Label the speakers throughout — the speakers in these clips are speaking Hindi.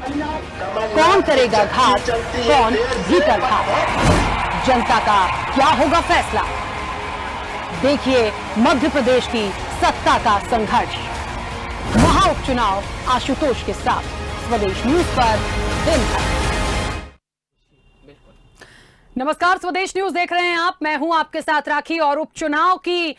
Speaker 1: कौन करेगा घात, कौन भीतर घात, जनता का क्या होगा फैसला। देखिए मध्य प्रदेश की सत्ता का संघर्ष, महा उपचुनाव आशुतोष के साथ स्वदेश न्यूज पर दिन भर। नमस्कार, स्वदेश न्यूज देख रहे हैं आप, मैं हूं आपके साथ राखी। और उपचुनाव की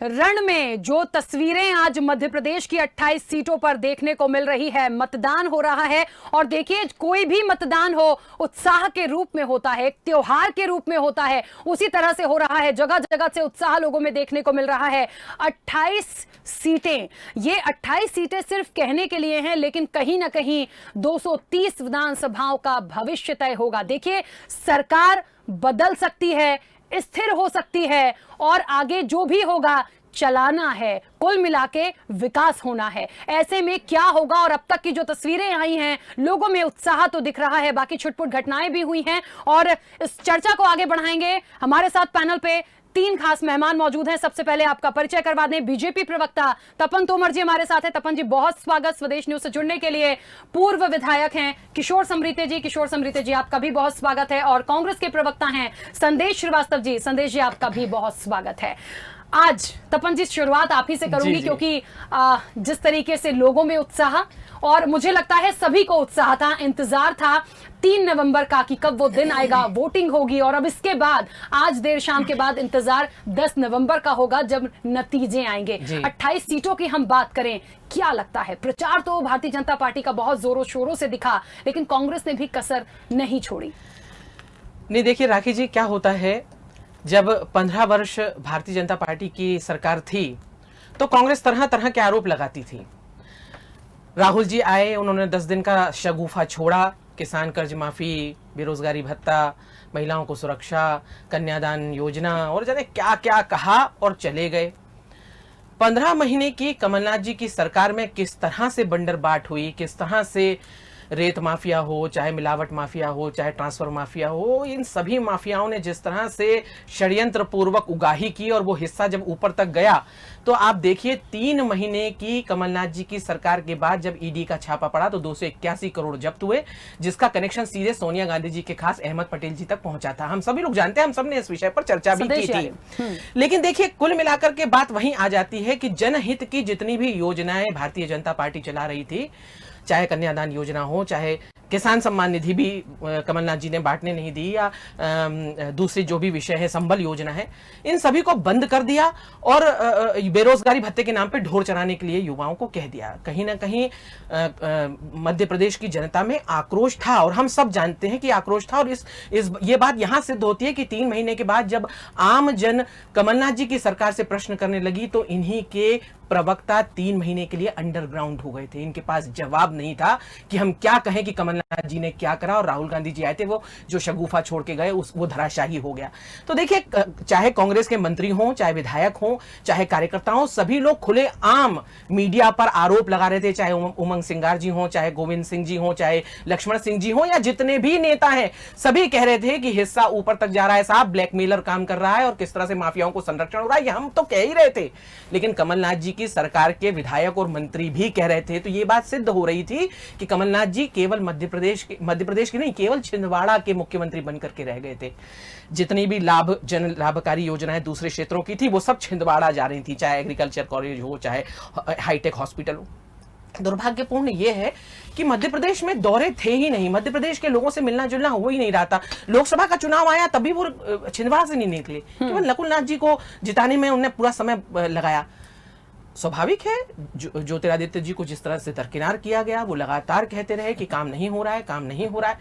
Speaker 1: रण में जो तस्वीरें आज मध्य प्रदेश की 28 सीटों पर देखने को मिल रही है, मतदान हो रहा है। और देखिए, कोई भी मतदान हो उत्साह के रूप में होता है, एक त्योहार के रूप में होता है, उसी तरह से हो रहा है। जगह जगह से उत्साह लोगों में देखने को मिल रहा है। 28 सीटें, ये 28 सीटें सिर्फ कहने के लिए हैं, लेकिन कहीं ना कहीं 230 विधानसभाओं का भविष्य तय होगा। देखिए, सरकार बदल सकती है, स्थिर हो सकती है, और आगे जो भी होगा चलाना है, कुल मिलाके विकास होना है। ऐसे में क्या होगा, और अब तक की जो तस्वीरें आई हैं, लोगों में उत्साह तो दिख रहा है, बाकी छुटपुट घटनाएं भी हुई हैं। और इस चर्चा को आगे बढ़ाएंगे। हमारे साथ पैनल पे 3 खास मेहमान मौजूद हैं। सबसे पहले आपका परिचय करवा दें, बीजेपी प्रवक्ता तपन तोमर जी हमारे साथ हैं। तपन जी, बहुत स्वागत स्वदेश न्यूज से जुड़ने के लिए। पूर्व विधायक हैं किशोर समरीते जी, किशोर समरीते जी आपका भी बहुत स्वागत है। और कांग्रेस के प्रवक्ता हैं संदेश श्रीवास्तव जी, संदेश जी आपका भी बहुत स्वागत है। आज तपन जी, शुरुआत आप ही से करूंगी, क्योंकि जिस तरीके से लोगों में उत्साह, और मुझे लगता है सभी को उत्साह था, इंतजार था 3 नवंबर का कि कब वो दिन आएगा, वोटिंग होगी। और अब इसके बाद आज देर शाम के बाद इंतजार 10 नवंबर का होगा, जब नतीजे आएंगे। 28 सीटों की हम बात करें, क्या लगता है? प्रचार तो भारतीय जनता पार्टी का बहुत जोरों शोरों से दिखा, लेकिन कांग्रेस ने भी कसर नहीं छोड़ी।
Speaker 2: नहीं, देखिए राखी जी, क्या होता है, जब 15 वर्ष भारतीय जनता पार्टी की सरकार थी तो कांग्रेस तरह तरह के आरोप लगाती थी। राहुल जी आए, उन्होंने 10 दिन का शगुफा छोड़ा, किसान कर्ज माफी, बेरोजगारी भत्ता, महिलाओं को सुरक्षा, कन्यादान योजना, और जाने क्या क्या कहा और चले गए। 15 महीने की कमलनाथ जी की सरकार में किस तरह से बंडरबाट हुई, किस तरह से रेत माफिया हो, चाहे मिलावट माफिया हो, चाहे ट्रांसफर माफिया हो, इन सभी माफियाओं ने जिस तरह से षड्यंत्र पूर्वक उगाही की, और वो हिस्सा जब ऊपर तक गया तो आप देखिए 3 महीने की कमलनाथ जी की सरकार के बाद जब ईडी का छापा पड़ा तो 281 करोड़ जब्त हुए, जिसका कनेक्शन सीधे सोनिया गांधी जी के खास अहमद पटेल जी तक पहुंचा था। हम सभी लोग जानते हैं, हम सब ने इस विषय पर चर्चा भी की थी। लेकिन देखिए, कुल मिलाकर के बात वहीं आ जाती है कि जनहित की जितनी भी योजनाएं भारतीय जनता पार्टी चला रही थी, चाहे कन्यादान योजना हो, चाहे किसान सम्मान निधि भी कमलनाथ जी ने बांटने नहीं दी, या दूसरी जो भी विषय है, संबल योजना है, इन सभी को बंद कर दिया और बेरोजगारी भत्ते के नाम पे ढोर चराने के लिए युवाओं को कह दिया। कहीं ना कहीं मध्य प्रदेश की जनता में आक्रोश था, और हम सब जानते हैं कि आक्रोश था। और ये बात यहां सिद्ध होती है कि 3 महीने के बाद जब आम जन कमलनाथ जी की सरकार से प्रश्न करने लगी तो इन्हीं के प्रवक्ता 3 महीने के लिए अंडरग्राउंड हो गए थे। इनके पास जवाब नहीं था कि हम क्या कहें कि कमलनाथ जी ने क्या करा। और राहुल गांधी जी आए थे, वो जो शगुफा छोड़ के गए वो धराशाही हो गया। तो देखिए, चाहे कांग्रेस के मंत्री हों, चाहे विधायक हों, चाहे कार्यकर्ता हों, सभी लोग खुले आम मीडिया पर आरोप लगा रहे थे, चाहे उमंग सिंगार जी हों, चाहे गोविंद सिंह जी हों, चाहे लक्ष्मण सिंह जी हों, या जितने भी नेता हैं, सभी कह रहे थे कि हिस्सा ऊपर तक जा रहा है साहब, ब्लैकमेलर काम कर रहा है, और किस तरह से माफियाओं को संरक्षण हो रहा है, ये हम तो कह ही रहे थे। लेकिन कमलनाथ जी की सरकार के विधायक और मंत्री भी कह रहे थे। तो ये बात सिद्ध हो रही थी कि कमलनाथ जी केवल मध्य प्रदेश के नहीं, केवल छिंदवाड़ा के मुख्यमंत्री बनकर के रह गए थे। जितनी भी जन लाभकारी योजनाएं दूसरे क्षेत्रों की थी, वो सब छिंदवाड़ा जा रही थी, चाहे एग्रीकल्चर कॉलेज हो, चाहे हाईटेक हॉस्पिटल हो। दुर्भाग्यपूर्ण यह है कि मध्य प्रदेश में दौरे थे ही नहीं, मध्य प्रदेश के लोगों से मिलना जुलना हो ही नहीं रहा था। लोकसभा का चुनाव आया तभी वो छिंदवाड़ा से नहीं निकले, केवल नकुलनाथ जी को जिताने में उन्होंने पूरा समय लगाया। स्वाभाविक है, ज्योतिरादित्य जी को जिस तरह से दरकिनार किया गया, वो लगातार कहते रहे कि काम नहीं हो रहा है, काम नहीं हो रहा है।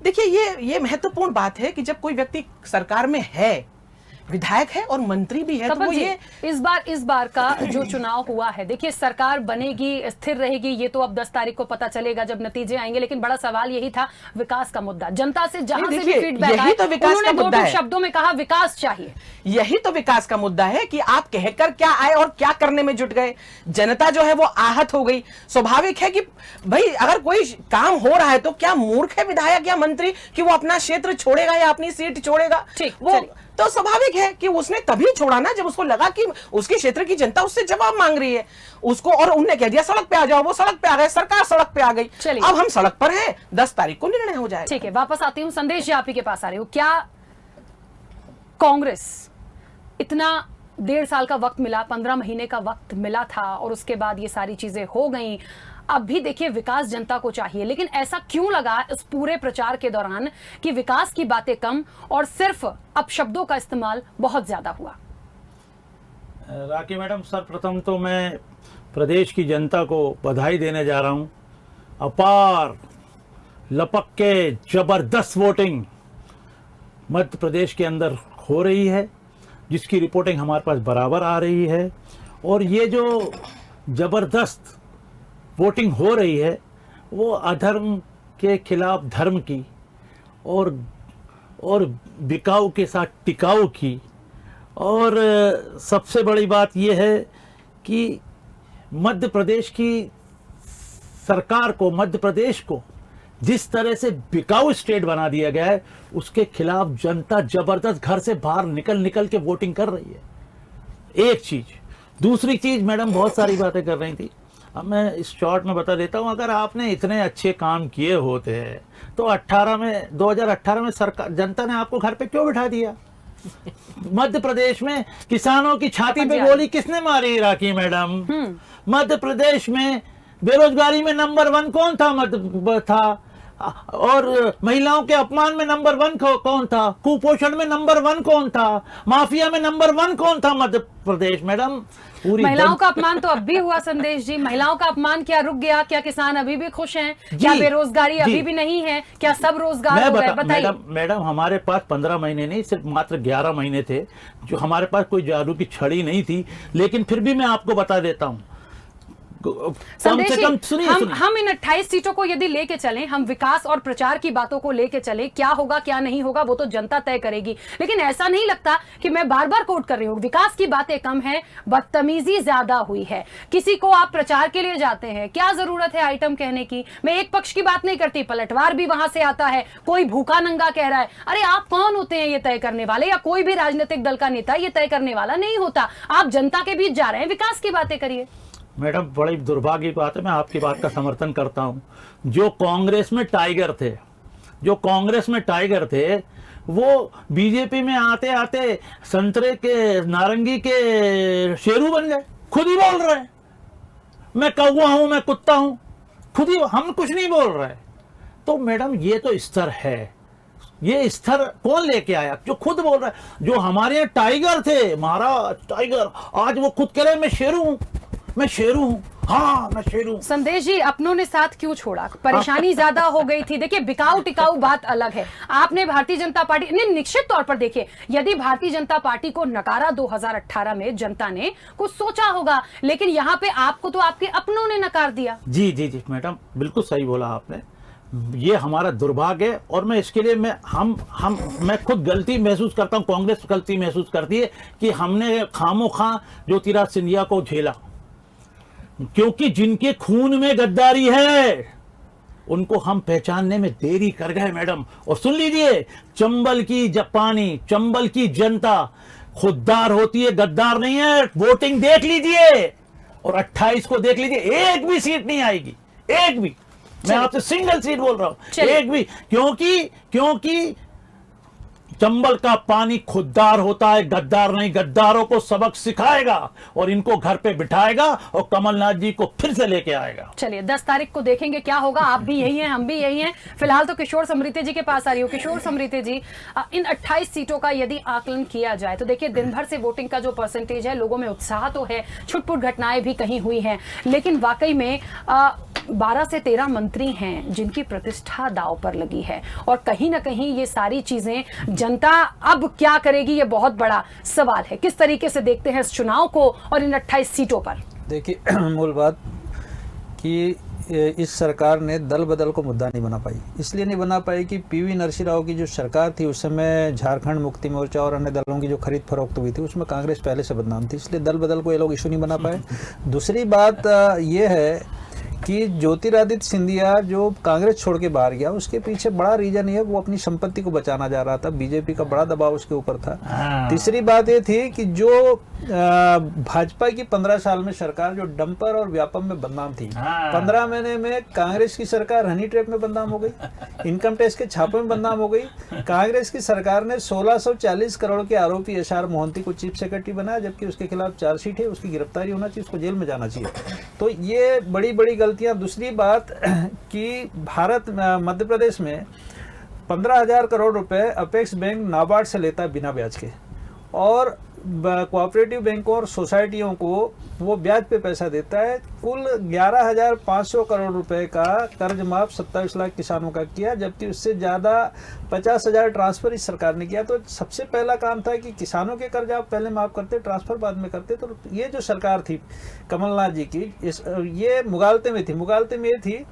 Speaker 2: देखिए, ये महत्वपूर्ण बात है कि जब कोई व्यक्ति सरकार में है, विधायक है और मंत्री भी है, तो वो ये
Speaker 1: इस बार का जो चुनाव हुआ है, देखिए सरकार बनेगी, स्थिर रहेगी, ये तो अब 10 तारीख को पता चलेगा जब नतीजे आएंगे। लेकिन बड़ा सवाल यही था, विकास का मुद्दा। जनता से जहां से भी फीडबैक आया, उन्होंने 2 शब्दों में कहा, विकास चाहिए।
Speaker 2: यही तो विकास का मुद्दा है कि आप कहकर क्या आए और क्या करने में जुट गए। जनता जो है वो आहत हो गई। स्वाभाविक है कि भाई, अगर कोई काम हो रहा है तो क्या मूर्ख है विधायक या मंत्री कि वो अपना क्षेत्र छोड़ेगा या अपनी सीट छोड़ेगा।
Speaker 1: ठीक,
Speaker 2: वो तो स्वाभाविक है कि उसने तभी छोड़ा ना जब उसको लगा कि उसके क्षेत्र की जनता उससे जवाब मांग रही है उसको, और उनने कह दिया सड़क पे आ जाओ, वो सड़क पे आ गए, सरकार सड़क पे आ गई।
Speaker 1: चलिए।
Speaker 2: अब हम सड़क पर हैं, 10 तारीख को निर्णय हो जाएगा।
Speaker 1: ठीक है, वापस आती हूं। संदेश जी, आप ही के पास आ रही हूं। क्या कांग्रेस इतना 1.5 साल का वक्त मिला, 15 महीने का वक्त मिला था और उसके बाद ये सारी चीजें हो गई, अब भी देखिए विकास जनता को चाहिए, लेकिन ऐसा क्यों लगा इस पूरे प्रचार के दौरान कि विकास की बातें कम और सिर्फ अपशब्दों का इस्तेमाल बहुत ज्यादा हुआ?
Speaker 3: राखी मैडम, सर्वप्रथम तो मैं प्रदेश की जनता को बधाई देने जा रहा हूं। अपार लपक के जबरदस्त वोटिंग मध्य प्रदेश के अंदर हो रही है, जिसकी रिपोर्टिंग हमारे पास बराबर आ रही है। और ये जो जबरदस्त वोटिंग हो रही है वो अधर्म के खिलाफ धर्म की और बिकाऊ के साथ टिकाऊ की। और सबसे बड़ी बात यह है कि मध्य प्रदेश की सरकार को, मध्य प्रदेश को जिस तरह से बिकाऊ स्टेट बना दिया गया है, उसके खिलाफ जनता जबरदस्त घर से बाहर निकल के वोटिंग कर रही है। एक चीज। दूसरी चीज, मैडम बहुत सारी बातें कर रही थी, अब मैं इस शॉर्ट में बता देता हूं। अगर आपने इतने अच्छे काम किए होते हैं तो 2018 में सरकार, जनता ने आपको घर पे क्यों बिठा दिया? मध्य प्रदेश में किसानों की छाती पे गोली किसने मारी राखी मैडम? मध्य प्रदेश में बेरोजगारी में नंबर 1 कौन था? और महिलाओं के अपमान में नंबर 1 कौन था? कुपोषण में नंबर 1 कौन था? माफिया में नंबर 1 कौन था मध्य प्रदेश? मैडम, पूरी
Speaker 1: महिलाओं का अपमान तो अब भी हुआ संदेश जी। महिलाओं का अपमान क्या रुक गया? क्या किसान अभी भी खुश हैं? क्या बेरोजगारी अभी भी नहीं है? क्या सब रोजगार हो गए? बताइए।
Speaker 3: मैडम, हमारे पास 15 महीने नहीं, सिर्फ मात्र 11 महीने थे, जो हमारे पास कोई जादू की छड़ी नहीं थी। लेकिन फिर भी मैं आपको बता देता हूं,
Speaker 1: संदेश जी, हम इन 28 सीटों को यदि लेके चलें, हम विकास और प्रचार की बातों को लेके चलें, क्या होगा क्या नहीं होगा वो तो जनता तय करेगी। लेकिन ऐसा नहीं लगता कि मैं बार बार कोट कर रही हूं, विकास की बातें कम है, बदतमीजी ज्यादा हुई है। किसी को आप प्रचार के लिए जाते हैं, क्या जरूरत है आइटम कहने की? मैं एक पक्ष की बात नहीं करती, पलटवार भी वहां से आता है। कोई भूखा नंगा कह रहा है, अरे आप कौन होते हैं ये तय करने वाले? या कोई भी राजनीतिक दल का नेता ये तय करने वाला नहीं होता। आप जनता के बीच जा रहे हैं, विकास की बातें करिए।
Speaker 3: मैडम, बड़ी दुर्भाग्य की बात है, मैं आपकी बात का समर्थन करता हूं। जो कांग्रेस में टाइगर थे वो बीजेपी में आते आते संतरे के, नारंगी के शेरू बन गए। खुद ही बोल रहे हैं, मैं कौवा हूं, मैं कुत्ता हूं, खुद ही, हम कुछ नहीं बोल रहे। तो मैडम, ये तो स्तर है। ये स्तर कौन लेके आया? जो खुद बोल रहा है। जो हमारे यहाँ टाइगर थे, महाराज टाइगर, आज वो खुद कह रहे हैं मैं शेरू हूं, मैं शेरू हूं। हाँ, मैं शेरू हूं।
Speaker 1: संदेश जी, अपनों ने साथ क्यों छोड़ा? परेशानी ज्यादा हो गई थी। देखिए, बिकाऊ टिकाऊ बात अलग है। आपने भारतीय जनता पार्टी ने निश्चित तौर पर, देखिए, यदि भारतीय जनता पार्टी को नकारा 2018 में, जनता ने कुछ सोचा होगा, लेकिन यहाँ पे आपको तो आपके अपनों ने नकार दिया।
Speaker 3: जी जी जी मैडम, बिल्कुल सही बोला आपने। ये हमारा दुर्भाग्य है और मैं इसके लिए मैं खुद गलती महसूस करता हूँ, कांग्रेस गलती महसूस करती है कि हमने खामोखा ज्योतिराज सिंधिया को झेला, क्योंकि जिनके खून में गद्दारी है उनको हम पहचानने में देरी कर गए मैडम। और सुन लीजिए, चंबल की जनता खुददार होती है, गद्दार नहीं है। वोटिंग देख लीजिए और 28 को देख लीजिए, एक भी सीट नहीं आएगी, एक भी। मैं आपसे सिंगल सीट बोल रहा हूं, एक भी। क्योंकि चंबल का पानी खुददार होता है, गद्दार नहीं। गद्दारों को सबक सिखाएगा और इनको घर पे बिठाएगा और कमलनाथ जी को फिर से लेके आएगा।
Speaker 1: चलिए, 10 तारीख को देखेंगे क्या होगा। आप भी यही हैं, हम भी यही हैं। फिलहाल तो किशोर समृद्धि जी के पास आ रही हूँ। किशोर समृद्धि जी, इन 28 सीटों का यदि आकलन किया जाए तो देखिए, दिन भर से वोटिंग का जो परसेंटेज है, लोगों में उत्साह तो है, छुटपुट घटनाएं भी कहीं हुई हैं, लेकिन वाकई में 12 से 13 मंत्री हैं जिनकी प्रतिष्ठा दांव पर लगी है। और कहीं ना कहीं ये सारी चीजें जनता अब क्या करेगी, ये बहुत बड़ा सवाल है। किस तरीके से देखते हैं इस चुनाव को और इन 28 सीटों पर?
Speaker 4: देखिए, मूल बात कि इस सरकार ने दल बदल को मुद्दा नहीं बना पाई। इसलिए नहीं बना पाई कि पीवी नरसिंह राव की जो सरकार थी उस समय झारखंड मुक्ति मोर्चा और अन्य दलों की जो खरीद फरोख्त हुई थी उसमें कांग्रेस पहले से बदनाम थी, इसलिए दल बदल को ये लोग इशू नहीं बना पाए। दूसरी बात ये है कि ज्योतिरादित्य सिंधिया जो कांग्रेस छोड़ के बाहर गया, उसके पीछे बड़ा रीजन ये वो अपनी संपत्ति को बचाना जा रहा था, बीजेपी का बड़ा दबाव उसके ऊपर था। तीसरी बात ये थी कि जो भाजपा की 15 साल में सरकार जो डंपर और व्यापम में बदनाम थी, 15 महीने में कांग्रेस की सरकार हनी ट्रैप में बदनाम हो गई, इनकम टैक्स के छापों में बदनाम हो गई। कांग्रेस की सरकार ने 1640 करोड़ के आरोपी एसआर मोहंती को चीफ सेक्रेटरी बनाया, जबकि उसके खिलाफ चार्जशीट है, उसकी गिरफ्तारी होना चाहिए, उसको जेल में जाना चाहिए। तो ये बड़ी बड़ी गलतियां। दूसरी बात कि मध्य प्रदेश में 15,000 करोड़ रुपए अपेक्स बैंक नाबार्ड से लेता है बिना ब्याज के, और कोऑपरेटिव बैंकों और सोसाइटियों को वो ब्याज पे पैसा देता है। कुल 11,500 करोड़ रुपए का कर्ज माफ 27 लाख किसानों का किया, जबकि उससे ज़्यादा 50,000 ट्रांसफर इस सरकार ने किया। तो सबसे पहला काम था कि किसानों के कर्ज आप पहले माफ करते, ट्रांसफर बाद में करते। तो ये जो सरकार थी कमलनाथ जी की, ये मुगालते में थी। मुगालते में ये थी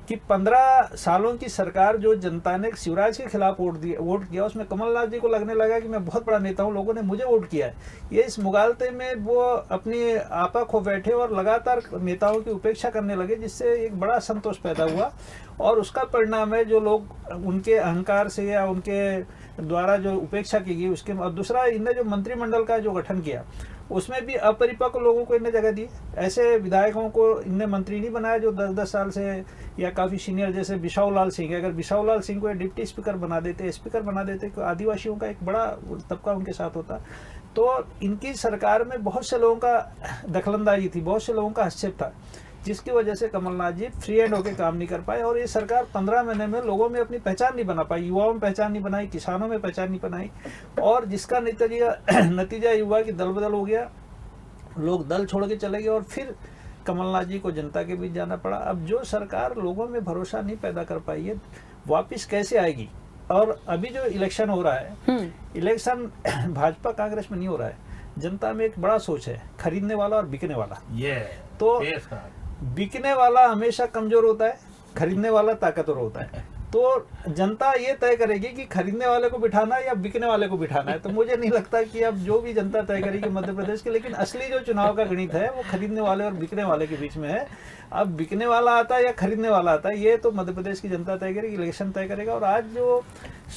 Speaker 4: कि 15 सालों की सरकार जो जनता ने शिवराज के खिलाफ वोट किया, उसमें कमलनाथ जी को लगने लगा कि मैं बहुत बड़ा नेता हूं, लोगों ने मुझे वोट किया है। ये इस मुगालते में वो अपनी आपा खो बैठे और लगातार नेताओं की उपेक्षा करने लगे, जिससे एक बड़ा असंतोष पैदा हुआ। और उसका परिणाम है जो लोग उनके अहंकार से या उनके द्वारा जो उपेक्षा की गई उसके। और दूसरा, इनने जो मंत्रिमंडल का जो गठन किया उसमें भी अपरिपक्व लोगों को इनने जगह दी। ऐसे विधायकों को इनने मंत्री नहीं बनाया जो 10-10 साल से या काफ़ी सीनियर, जैसे बिसाऊ लाल सिंह। अगर बिसाऊ लाल सिंह को डिप्टी स्पीकर बना देते, स्पीकर बना देते, तो आदिवासियों का एक बड़ा तबका उनके साथ होता। तो इनकी सरकार में बहुत से लोगों का दखलंदाजी थी, बहुत से लोगों का हस्तक्षेप था, जिसकी वजह से कमलनाथ जी फ्री हैंड होकर काम नहीं कर पाए। और ये सरकार 15 महीने में लोगों में अपनी पहचान नहीं बना पाई, युवाओं में पहचान नहीं बनाई, किसानों में पहचान नहीं बनाई, और जिसका नतीजा ये हुआ कि दल बदल हो गया, लोग दल छोड़ के चले गए और फिर कमलनाथ जी को जनता के बीच जाना पड़ा। अब जो सरकार लोगों में भरोसा नहीं पैदा कर पाई है, वापिस कैसे आएगी? और अभी जो इलेक्शन हो रहा है, इलेक्शन भाजपा कांग्रेस में नहीं हो रहा है, जनता में एक बड़ा सोच है, खरीदने वाला और बिकने वाला। तो बिकने वाला हमेशा कमजोर होता है, खरीदने वाला ताकतवर होता है। तो जनता ये तय करेगी कि खरीदने वाले को बिठाना है या बिकने वाले को बिठाना है। तो मुझे नहीं लगता कि अब जो भी जनता तय करेगी मध्य प्रदेश के, लेकिन असली जो चुनाव का गणित है वो खरीदने वाले और बिकने वाले के बीच में है। अब बिकने वाला आता है या खरीदने वाला आता है, ये तो मध्य प्रदेश की जनता तय करेगी, इलेक्शन तय करेगा। और आज जो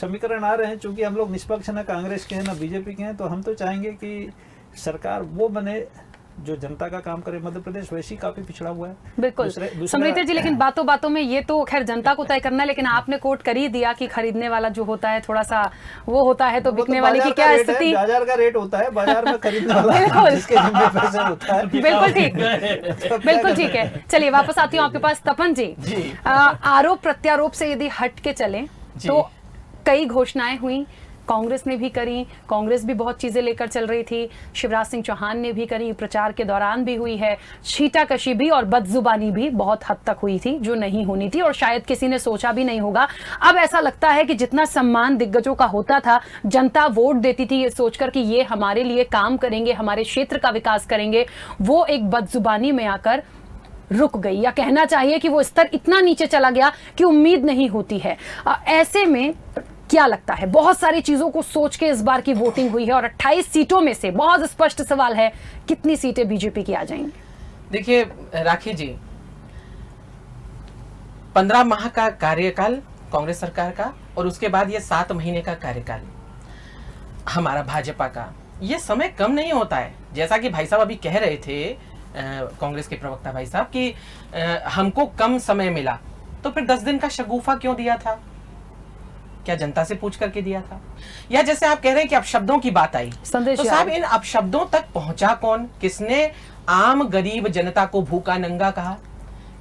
Speaker 4: समीकरण आ रहे हैं, चूंकि हम लोग निष्पक्ष न कांग्रेस के हैं न बीजेपी के हैं, तो हम तो चाहेंगे कि सरकार वो बने जो जनता का काम करे। मध्य प्रदेश वैसे ही काफी पिछड़ा हुआ है।
Speaker 1: बिल्कुल समृति जी, लेकिन बातों बातों में ये तो खैर जनता को तय करना है, लेकिन आपने कोट कर ही दिया कि खरीदने वाला जो होता है थोड़ा सा वो होता है, तो बिकने वाले की क्या स्थिति?
Speaker 4: बाजार का रेट होता है, बाजार में खरीदने वाला जिसके जिम्मे पैसे होता है।
Speaker 1: बिल्कुल ठीक, बिल्कुल ठीक है। चलिए वापस आती हूँ आपके पास तपन जी। आरोप प्रत्यारोप से यदि हट के चले तो कई घोषणाएं हुई, कांग्रेस ने भी करी, कांग्रेस भी बहुत चीजें लेकर चल रही थी, शिवराज सिंह चौहान ने भी करी, प्रचार के दौरान भी हुई है, छींटाकशी भी और बदजुबानी भी बहुत हद तक हुई थी जो नहीं होनी थी और शायद किसी ने सोचा भी नहीं होगा। अब ऐसा लगता है कि जितना सम्मान दिग्गजों का होता था, जनता वोट देती थी ये सोचकर कि ये हमारे लिए काम करेंगे, हमारे क्षेत्र का विकास करेंगे, वो एक बदजुबानी में आकर रुक गई, या कहना चाहिए कि वो स्तर इतना नीचे चला गया कि उम्मीद नहीं होती है। ऐसे में क्या लगता है, बहुत सारी चीजों को सोच के इस बार की वोटिंग हुई है और 28 सीटों में से बहुत स्पष्ट सवाल है, कितनी सीटें बीजेपी की आ जाएंगी?
Speaker 2: देखिए राखी जी, 15 माह का कार्यकाल कांग्रेस सरकार का और उसके बाद ये 7 महीने का कार्यकाल हमारा भाजपा का, ये समय कम नहीं होता है। जैसा कि भाई साहब अभी कह रहे थे, कांग्रेस के प्रवक्ता भाई साहब, कि हमको कम समय मिला, तो फिर 10 दिन का शगुफा क्यों दिया था? क्या जनता से पूछ करके दिया था? या जैसे आप कह रहे हैं कि अपशब्दों की बात आई, तो साहब इन अपशब्दों तक पहुंचा कौन? किसने आम गरीब जनता को भूखा नंगा कहा?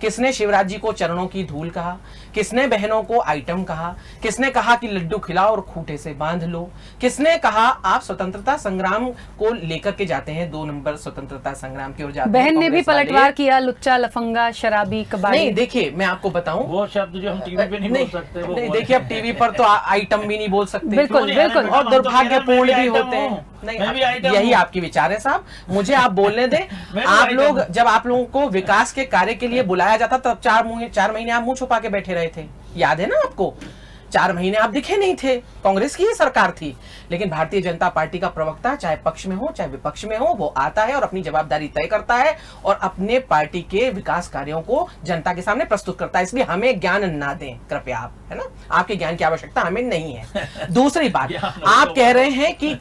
Speaker 2: किसने शिवराज जी को चरणों की धूल कहा? किसने बहनों को आइटम कहा? किसने कहा कि लड्डू खिलाओ और खूंटे से बांध लो? किसने कहा आप स्वतंत्रता संग्राम को लेकर के जाते हैं, 2 नंबर स्वतंत्रता संग्राम की ओर जाते हैं?
Speaker 1: बहन ने भी पलटवार किया, लुच्चा लफंगा शराबी कबाड़ी।
Speaker 2: नहीं देखिए, मैं आपको बताऊं,
Speaker 3: वो शब्द जो हम टीवी पे नहीं बोल सकते, वो
Speaker 2: नहीं देखिए, अब टीवी पर तो आइटम भी नहीं बोल सकते,
Speaker 1: बिल्कुल बिल्कुल,
Speaker 2: और दुर्भाग्यपूर्ण भी होते हैं। नहीं, यही आपके विचार है साहब, मुझे आप बोलने दें। आप लोग, जब आप लोगों को विकास के कार्य के लिए बुलाया जाता तब 4 महीने आप मुंह छुपा के बैठे रहे थे, याद है ना आपको? 4 महीने आप दिखे नहीं थे, कांग्रेस की ही सरकार थी, लेकिन भारतीय जनता पार्टी का प्रवक्ता चाहे पक्ष में हो चाहे विपक्ष में हो, वो आता है और अपनी जवाबदारी तय करता है और अपने पार्टी के विकास कार्यों को जनता के सामने प्रस्तुत करता है। इसलिए हमें ज्ञान ना दें कृपया आप, है ना, आपके ज्ञान की आवश्यकता हमें नहीं है। दूसरी बात, आप कह रहे हैं कि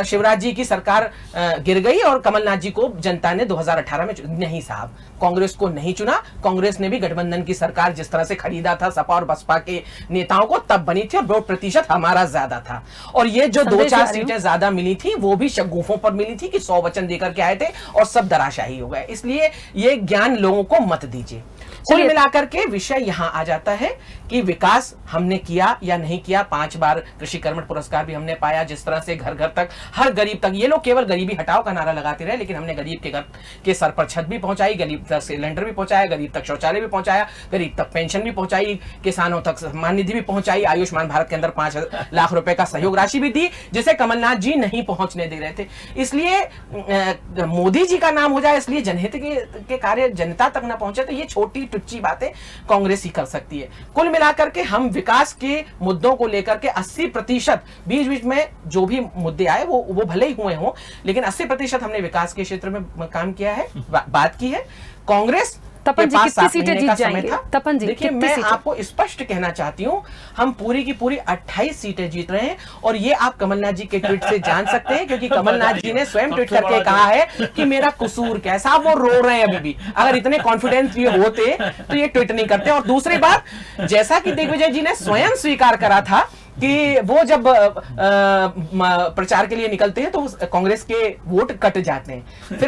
Speaker 2: शिवराज जी की सरकार गिर गई और कमलनाथ जी को जनता ने 2018 में नहीं साहब, कांग्रेस को नहीं चुना। कांग्रेस ने भी गठबंधन की सरकार जिस तरह से खरीदा था सपा और बसपा के नेताओं को, तब बनी थी और वोट प्रतिशत हमारा ज्यादा था। और ये जो 2-4 सीटें ज्यादा मिली थी वो भी शगुफों पर मिली थी कि 100 वचन देकर के आए थे और सब धराशायी हो गए। इसलिए ये ज्ञान लोगों को मत दीजिए। कुल मिलाकर के विषय यहां आ जाता है कि विकास हमने किया या नहीं किया। 5 बार कृषि कर्मठ पुरस्कार भी हमने पाया, जिस तरह से घर घर तक, हर गरीब तक, ये लोग केवल गरीबी हटाओ का नारा लगाते रहे, लेकिन हमने गरीब के घर के सर पर छत भी पहुंचाई, गरीब तक सिलेंडर भी पहुंचाया, गरीब तक शौचालय भी पहुंचाया, गरीब तक पेंशन भी पहुंचाई, किसानों तक सम्मान निधि भी पहुंचाई, आयुष्मान भारत के अंदर 5 लाख रुपए का सहयोग राशि भी दी, जिसे कमलनाथ जी नहीं पहुंचने दे रहे थे। इसलिए मोदी जी का नाम हो जाए, इसलिए जनहित के कार्य जनता तक ना पहुंचे, तो ये छोटी टुच्ची बातें कांग्रेस ही कर सकती है। कुल मिलाकर के हम विकास के मुद्दों को लेकर के 80%, बीच बीच में जो भी मुद्दे आए वो भले ही हुए हों, लेकिन 80% हमने विकास के क्षेत्र में काम किया है, बात की है। कांग्रेस
Speaker 1: तपन जी कितनी सीटें जीत जाएंगे? तपन जी
Speaker 2: देखिए, मैं आपको स्पष्ट कहना चाहती हूं, हम पूरी की पूरी 28 सीटें जीत रहे हैं और ये आप कमलनाथ जी के ट्वीट से जान सकते हैं, क्योंकि कमलनाथ जी ने स्वयं ट्वीट करके कहा है कि मेरा कसूर क्या है। साहब वो रो रहे हैं अभी भी, अगर इतने कॉन्फिडेंस ये होते तो ये ट्वीट नहीं करते। और दूसरी बात, जैसा कि दिग्विजय जी ने स्वयं स्वीकार करा था कि वो जब प्रचार के लिए निकलते हैं तो कांग्रेस के वोट कट जाते हैं।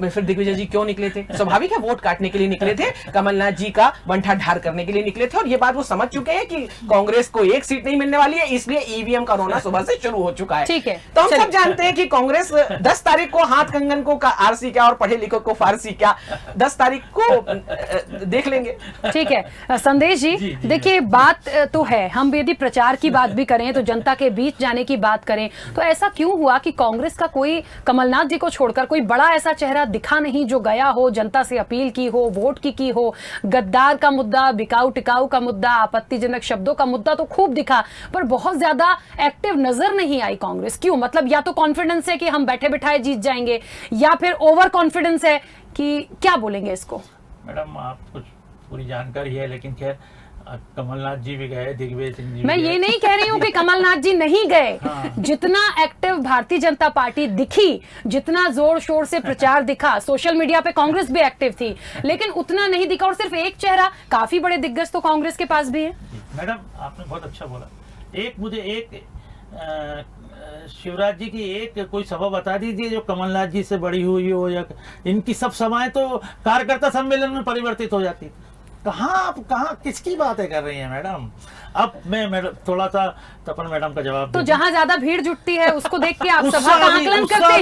Speaker 2: फिर दिग्विजय जी क्यों निकले थे? स्वाभाविक है, वोट काटने के लिए निकले थे, कमलनाथ जी का बंठा ढार करने के लिए निकले थे। और ये बात वो समझ चुके हैं कि कांग्रेस को 1 सीट नहीं मिलने वाली है, इसलिए ईवीएम का रोना सुबह से शुरू हो चुका है।
Speaker 1: ठीक है,
Speaker 2: तो हम सब जानते हैं कि कांग्रेस 10 तारीख को हाथ कंगन को का आरसी क्या और पढ़े लिखो को फारसी क्या, 10 तारीख को देख लेंगे।
Speaker 1: ठीक है संदेश जी, देखिए बात तो है, हम यदि प्रचार की बात भी करें तो जनता के बीच जाने की बात करें तो ऐसा क्यों हुआ कि कांग्रेस का कोई, कमलनाथ जी को छोड़कर कोई बड़ा ऐसा चेहरा दिखा नहीं जो गया हो, जनता से अपील की हो, वोट की हो। गद्दार का मुद्दा, बिकाऊ टिकाऊ का मुद्दा, आपत्तिजनक शब्दों का मुद्दा तो खूब दिखा, पर बहुत ज्यादा एक्टिव नजर नहीं आई कांग्रेस। क्यों? मतलब या तो कॉन्फिडेंस है कि हम बैठे बिठाए जीत जाएंगे, या फिर ओवर कॉन्फिडेंस है कि क्या बोलेंगे इसको?
Speaker 3: मैडम आप कुछ पूरी जानकारी है, लेकिन खैर कमलनाथ जी भी गए, दिग्विजय सिंह जी,
Speaker 1: मैं ये नहीं कह रही हूँ कि कमलनाथ जी नहीं गए। हाँ। जितना एक्टिव भारतीय जनता पार्टी दिखी, जितना जोर शोर से प्रचार दिखा, सोशल मीडिया पे कांग्रेस भी एक्टिव थी, लेकिन उतना नहीं दिखा। और सिर्फ एक चेहरा, काफी बड़े दिग्गज तो कांग्रेस के पास भी है।
Speaker 3: मैडम आपने बहुत अच्छा बोला। मुझे एक शिवराज जी की एक कोई सभा बता दीजिए जो कमलनाथ जी से बड़ी हुई हो, या इनकी सब सभाएं तो कार्यकर्ता सम्मेलन में परिवर्तित हो जाती। कहाँ किसकी बातें कर रही हैं मैडम? अब मैं थोड़ा सा तपन मैडम का जवाब
Speaker 1: तो जहाँ ज्यादा भीड़ जुटती है उसको देख के आप सभा का आकलन करते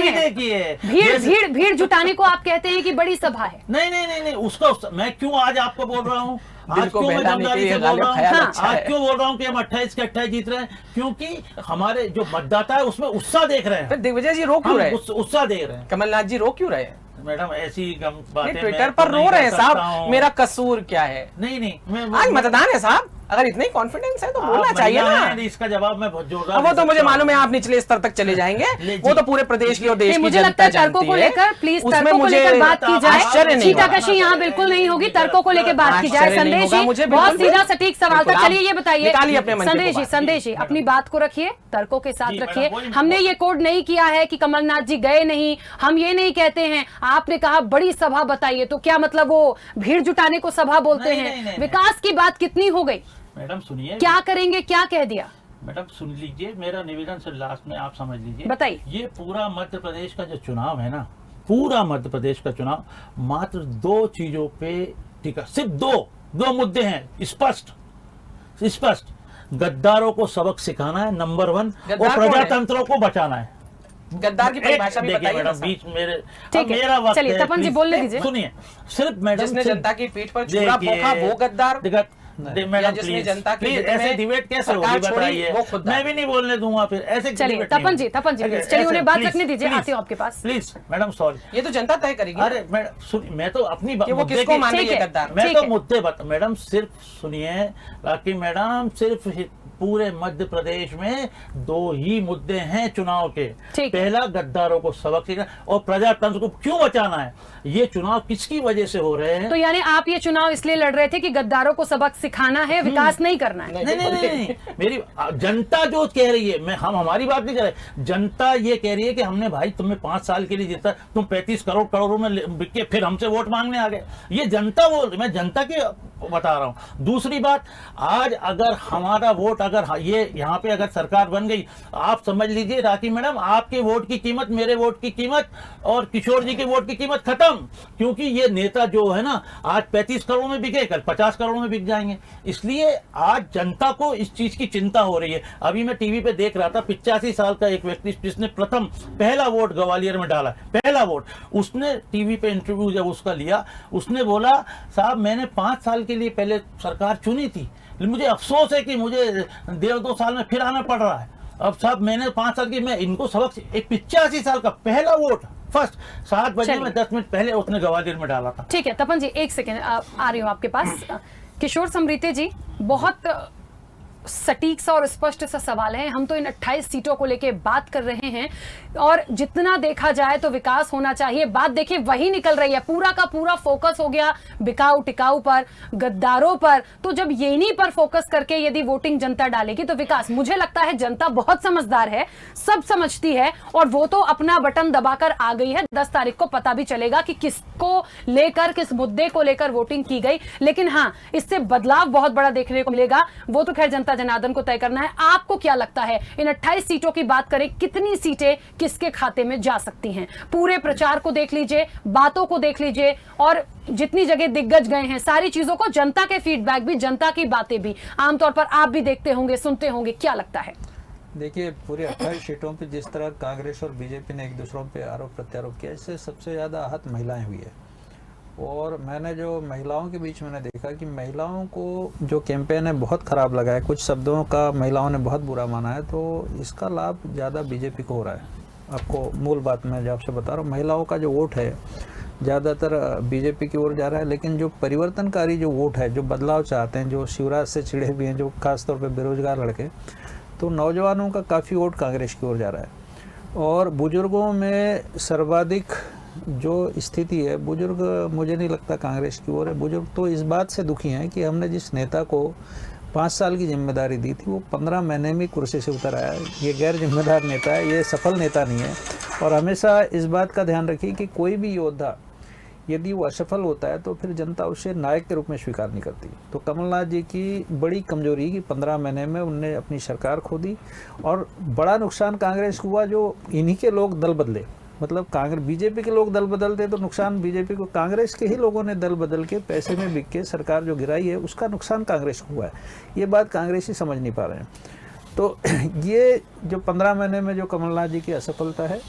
Speaker 1: हैं। भीड़ जुटाने को आप कहते हैं कि बड़ी सभा है।
Speaker 3: नहीं, उसको मैं क्यों आज आपको बोल रहा हूँ, आज क्यों मैं दमदारी से बोल रहा हूँ, आज क्यों बोल रहा हूँ कि हम 28 के 28 जीत रहे हैं? क्योंकि हमारे जो मतदाता है उसमें उत्साह देख रहे हैं।
Speaker 2: दिग्विजय जी रो क्यों रहे हैं?
Speaker 3: उत्साह देख रहे हैं।
Speaker 2: कमलनाथ जी रो क्यों रहे हैं?
Speaker 3: मैडम ऐसी बातें
Speaker 2: ट्विटर पर रो रहे हैं साहब, मेरा कसूर क्या है?
Speaker 3: नहीं,
Speaker 2: आज मतदान है साहब, अगर इतना ही कॉन्फिडेंस है तो बोलना चाहिए ना।
Speaker 3: इसका जवाब मैं बहुत जोरदार,
Speaker 2: वो तो मुझे मालूम है आप निचले स्तर तक चले जाएंगे, वो तो पूरे प्रदेश की और देश की
Speaker 1: मुझे लगता है तर्कों को लेकर प्लीज तर्कों को लेकर बात की जाए। छीटाकशी यहाँ बिल्कुल नहीं होगी, तर्कों को लेकर बात की जाए। संदेश जी, बहुत सीधा सटीक सवाल था। चलिए ये बताइए संदेश जी, अपनी बात को रखिए, तर्कों के साथ रखिए। हमने ये कोड नहीं किया है कि कमलनाथ जी गए नहीं, हम ये नहीं कहते हैं। आपने कहा बड़ी सभा बताइए, तो क्या मतलब वो भीड़ जुटाने को सभा बोलते हैं? विकास की बात कितनी हो गई?
Speaker 3: मैडम सुनिए,
Speaker 1: क्या करेंगे, क्या कह दिया?
Speaker 3: मैडम सुन लीजिए, मेरा निवेदन से लास्ट में आप समझ लीजिए।
Speaker 1: बताइए।
Speaker 3: ये पूरा मध्य प्रदेश का जो चुनाव है ना, पूरा मध्य प्रदेश का चुनाव मात्र 2 चीजों पे टिका, सिर्फ दो मुद्दे हैं स्पष्ट। गद्दारों को सबक सिखाना है, नंबर 1, और प्रजातंत्रों को बचाना है।
Speaker 2: गद्दार की परिभाषा भी बताइए
Speaker 3: मैडम, बीच
Speaker 1: मेरा वक्त है, तपन जी बोलने दीजिए।
Speaker 3: सुनिए, सिर्फ मैडम,
Speaker 2: जिसने जनता की पीठ पर छुरा फोका वो गद्दार,
Speaker 3: मैडम जिसने जनता की ऐसे डिबेट कैसे होगी बताइए? मैं भी नहीं बोलने दूंगा फिर ऐसे।
Speaker 1: चलिए तपन जी चलिए, उन्हें बात रखने दीजिए, आती हूँ आपके पास।
Speaker 3: प्लीज मैडम, सॉरी,
Speaker 2: ये तो जनता तय करेगी।
Speaker 3: अरे मैं तो अपनी
Speaker 2: वो किसको मान रही है गद्दार?
Speaker 3: मैं तो मुद्दे मैडम सिर्फ सुनिए, बाकी मैडम सिर्फ पूरे मध्य प्रदेश में 2 ही मुद्दे हैं चुनाव के।
Speaker 1: ठीक।
Speaker 3: पहला, गद्दारों को सबक सिखाना, और प्रजातंत्र को क्यों बचाना है। ये चुनाव किसकी वजह से हो रहे हैं?
Speaker 1: तो यानी आप ये चुनाव इसलिए लड़ रहे थे कि गद्दारों को सबक सिखाना है, विकास नहीं करना है।
Speaker 3: नहीं, मेरी जनता जो कह रही है, हम हमारी बात नहीं कर रहे, जनता ये कह रही है कि हमने भाई तुम्हें 5 साल के लिए जीता, तुम 35 करोड़ों में बिक के फिर हमसे वोट मांगने आ गए। ये जनता बोल, मैं जनता के बता रहा हूं। दूसरी बात, आज अगर हमारा वोट, अगर ये यहाँ पे अगर सरकार बन गई, आप समझ लीजिए राखी मैडम, आपके वोट की कीमत, मेरे वोट की कीमत और किशोर जी के वोट की कीमत खत्म। क्योंकि ये नेता जो है ना, आज 35 करोड़ में बिके, कल 50 करोड़ में बिक जाएंगे। इसलिए आज जनता को इस चीज की चिंता हो रही है। अभी मैं टीवी पे देख रहा था, 85 साल का एक व्यक्ति जिसने पहला वोट ग्वालियर में डाला, पहला वोट, उसने टीवी पे इंटरव्यू जब उसका लिया, उसने बोला साहब मैंने 5 साल के लिए पहले सरकार चुनी थी, मुझे अफसोस है कि मुझे 1.5-2 साल में फिर आना पड़ रहा है। अब साहब मैंने 5 साल की, मैं इनको सबक, एक 85 साल का पहला वोट फर्स्ट 7 बजे में 10 मिनट पहले उसने ग्वालियर में डाला था।
Speaker 1: ठीक है तपन जी, एक सेकेंड आ रही हूँ आपके पास। किशोर समरीते जी, बहुत सटीक सा और स्पष्ट सा सवाल है। हम तो इन 28 सीटों को लेके बात कर रहे हैं और जितना देखा जाए तो विकास होना चाहिए, बात देखिए वही निकल रही है। पूरा का पूरा फोकस हो गया बिकाऊ टिकाऊ पर, गद्दारों पर। तो जब इन्हीं पर फोकस करके यदि वोटिंग जनता डालेगी तो विकास, मुझे लगता है जनता बहुत समझदार है, सब समझती है और वो तो अपना बटन दबाकर आ गई है। 10 तारीख को पता भी चलेगा कि किसको लेकर, किस मुद्दे को लेकर वोटिंग की गई। लेकिन हाँ, इससे बदलाव बहुत बड़ा देखने को मिलेगा, वो तो खैर जनता जनार्दन को तय करना है। आपको क्या लगता है, इन 28 सीटों की बात करें, कितनी सीटें किसके खाते में जा सकती हैं? पूरे प्रचार को देख लीजिए, बातों को देख लीजिए और जितनी जगह दिग्गज गए हैं, सारी चीजों को, जनता के फीडबैक भी, जनता की बातें भी आमतौर पर आप भी देखते होंगे, सुनते होंगे, क्या लगता है?
Speaker 4: देखिए, पूरे 28 सीटों पे जिस तरह कांग्रेस और बीजेपी ने एक दूसरों पे आरोप प्रत्यारोप किया, इससे सबसे ज्यादा आहत महिलाएं हुई है। और मैंने जो महिलाओं के बीच मैंने देखा कि महिलाओं को जो कैंपेन है बहुत ख़राब लगा है, कुछ शब्दों का महिलाओं ने बहुत बुरा माना है, तो इसका लाभ ज़्यादा बीजेपी को हो रहा है। आपको मूल बात मैं जो आपसे बता रहा हूँ, महिलाओं का जो वोट है ज़्यादातर बीजेपी की ओर जा रहा है। लेकिन जो परिवर्तनकारी जो वोट है, जो बदलाव चाहते हैं, जो शिवराज से चिढ़े भी हैं, जो खासतौर पर बेरोजगार लड़के, तो नौजवानों का काफ़ी वोट कांग्रेस की ओर जा रहा है। और बुजुर्गों में सर्वाधिक जो स्थिति है, बुजुर्ग मुझे नहीं लगता कांग्रेस की ओर है। बुजुर्ग तो इस बात से दुखी हैं कि हमने जिस नेता को 5 साल की जिम्मेदारी दी थी, वो 15 महीने में कुर्सी से उतर आया। ये गैर जिम्मेदार नेता है, ये सफल नेता नहीं है। और हमेशा इस बात का ध्यान रखिए कि कोई भी योद्धा यदि वो असफल होता है तो फिर जनता उसे नायक के रूप में स्वीकार नहीं करती। तो कमलनाथ जी की बड़ी कमजोरी कि 15 महीने में उनने अपनी सरकार खो दी और बड़ा नुकसान कांग्रेस को हुआ, जो इन्हीं के लोग दल बदले। मतलब कांग्रेस, बीजेपी के लोग दल बदलते तो नुकसान बीजेपी को, कांग्रेस के ही लोगों ने दल बदल के पैसे में बिक के सरकार जो गिराई है, उसका नुकसान कांग्रेस को हुआ है। ये बात कांग्रेसी समझ नहीं पा रहे हैं। तो ये जो 15 महीने में जो कमलनाथ जी की असफलता है,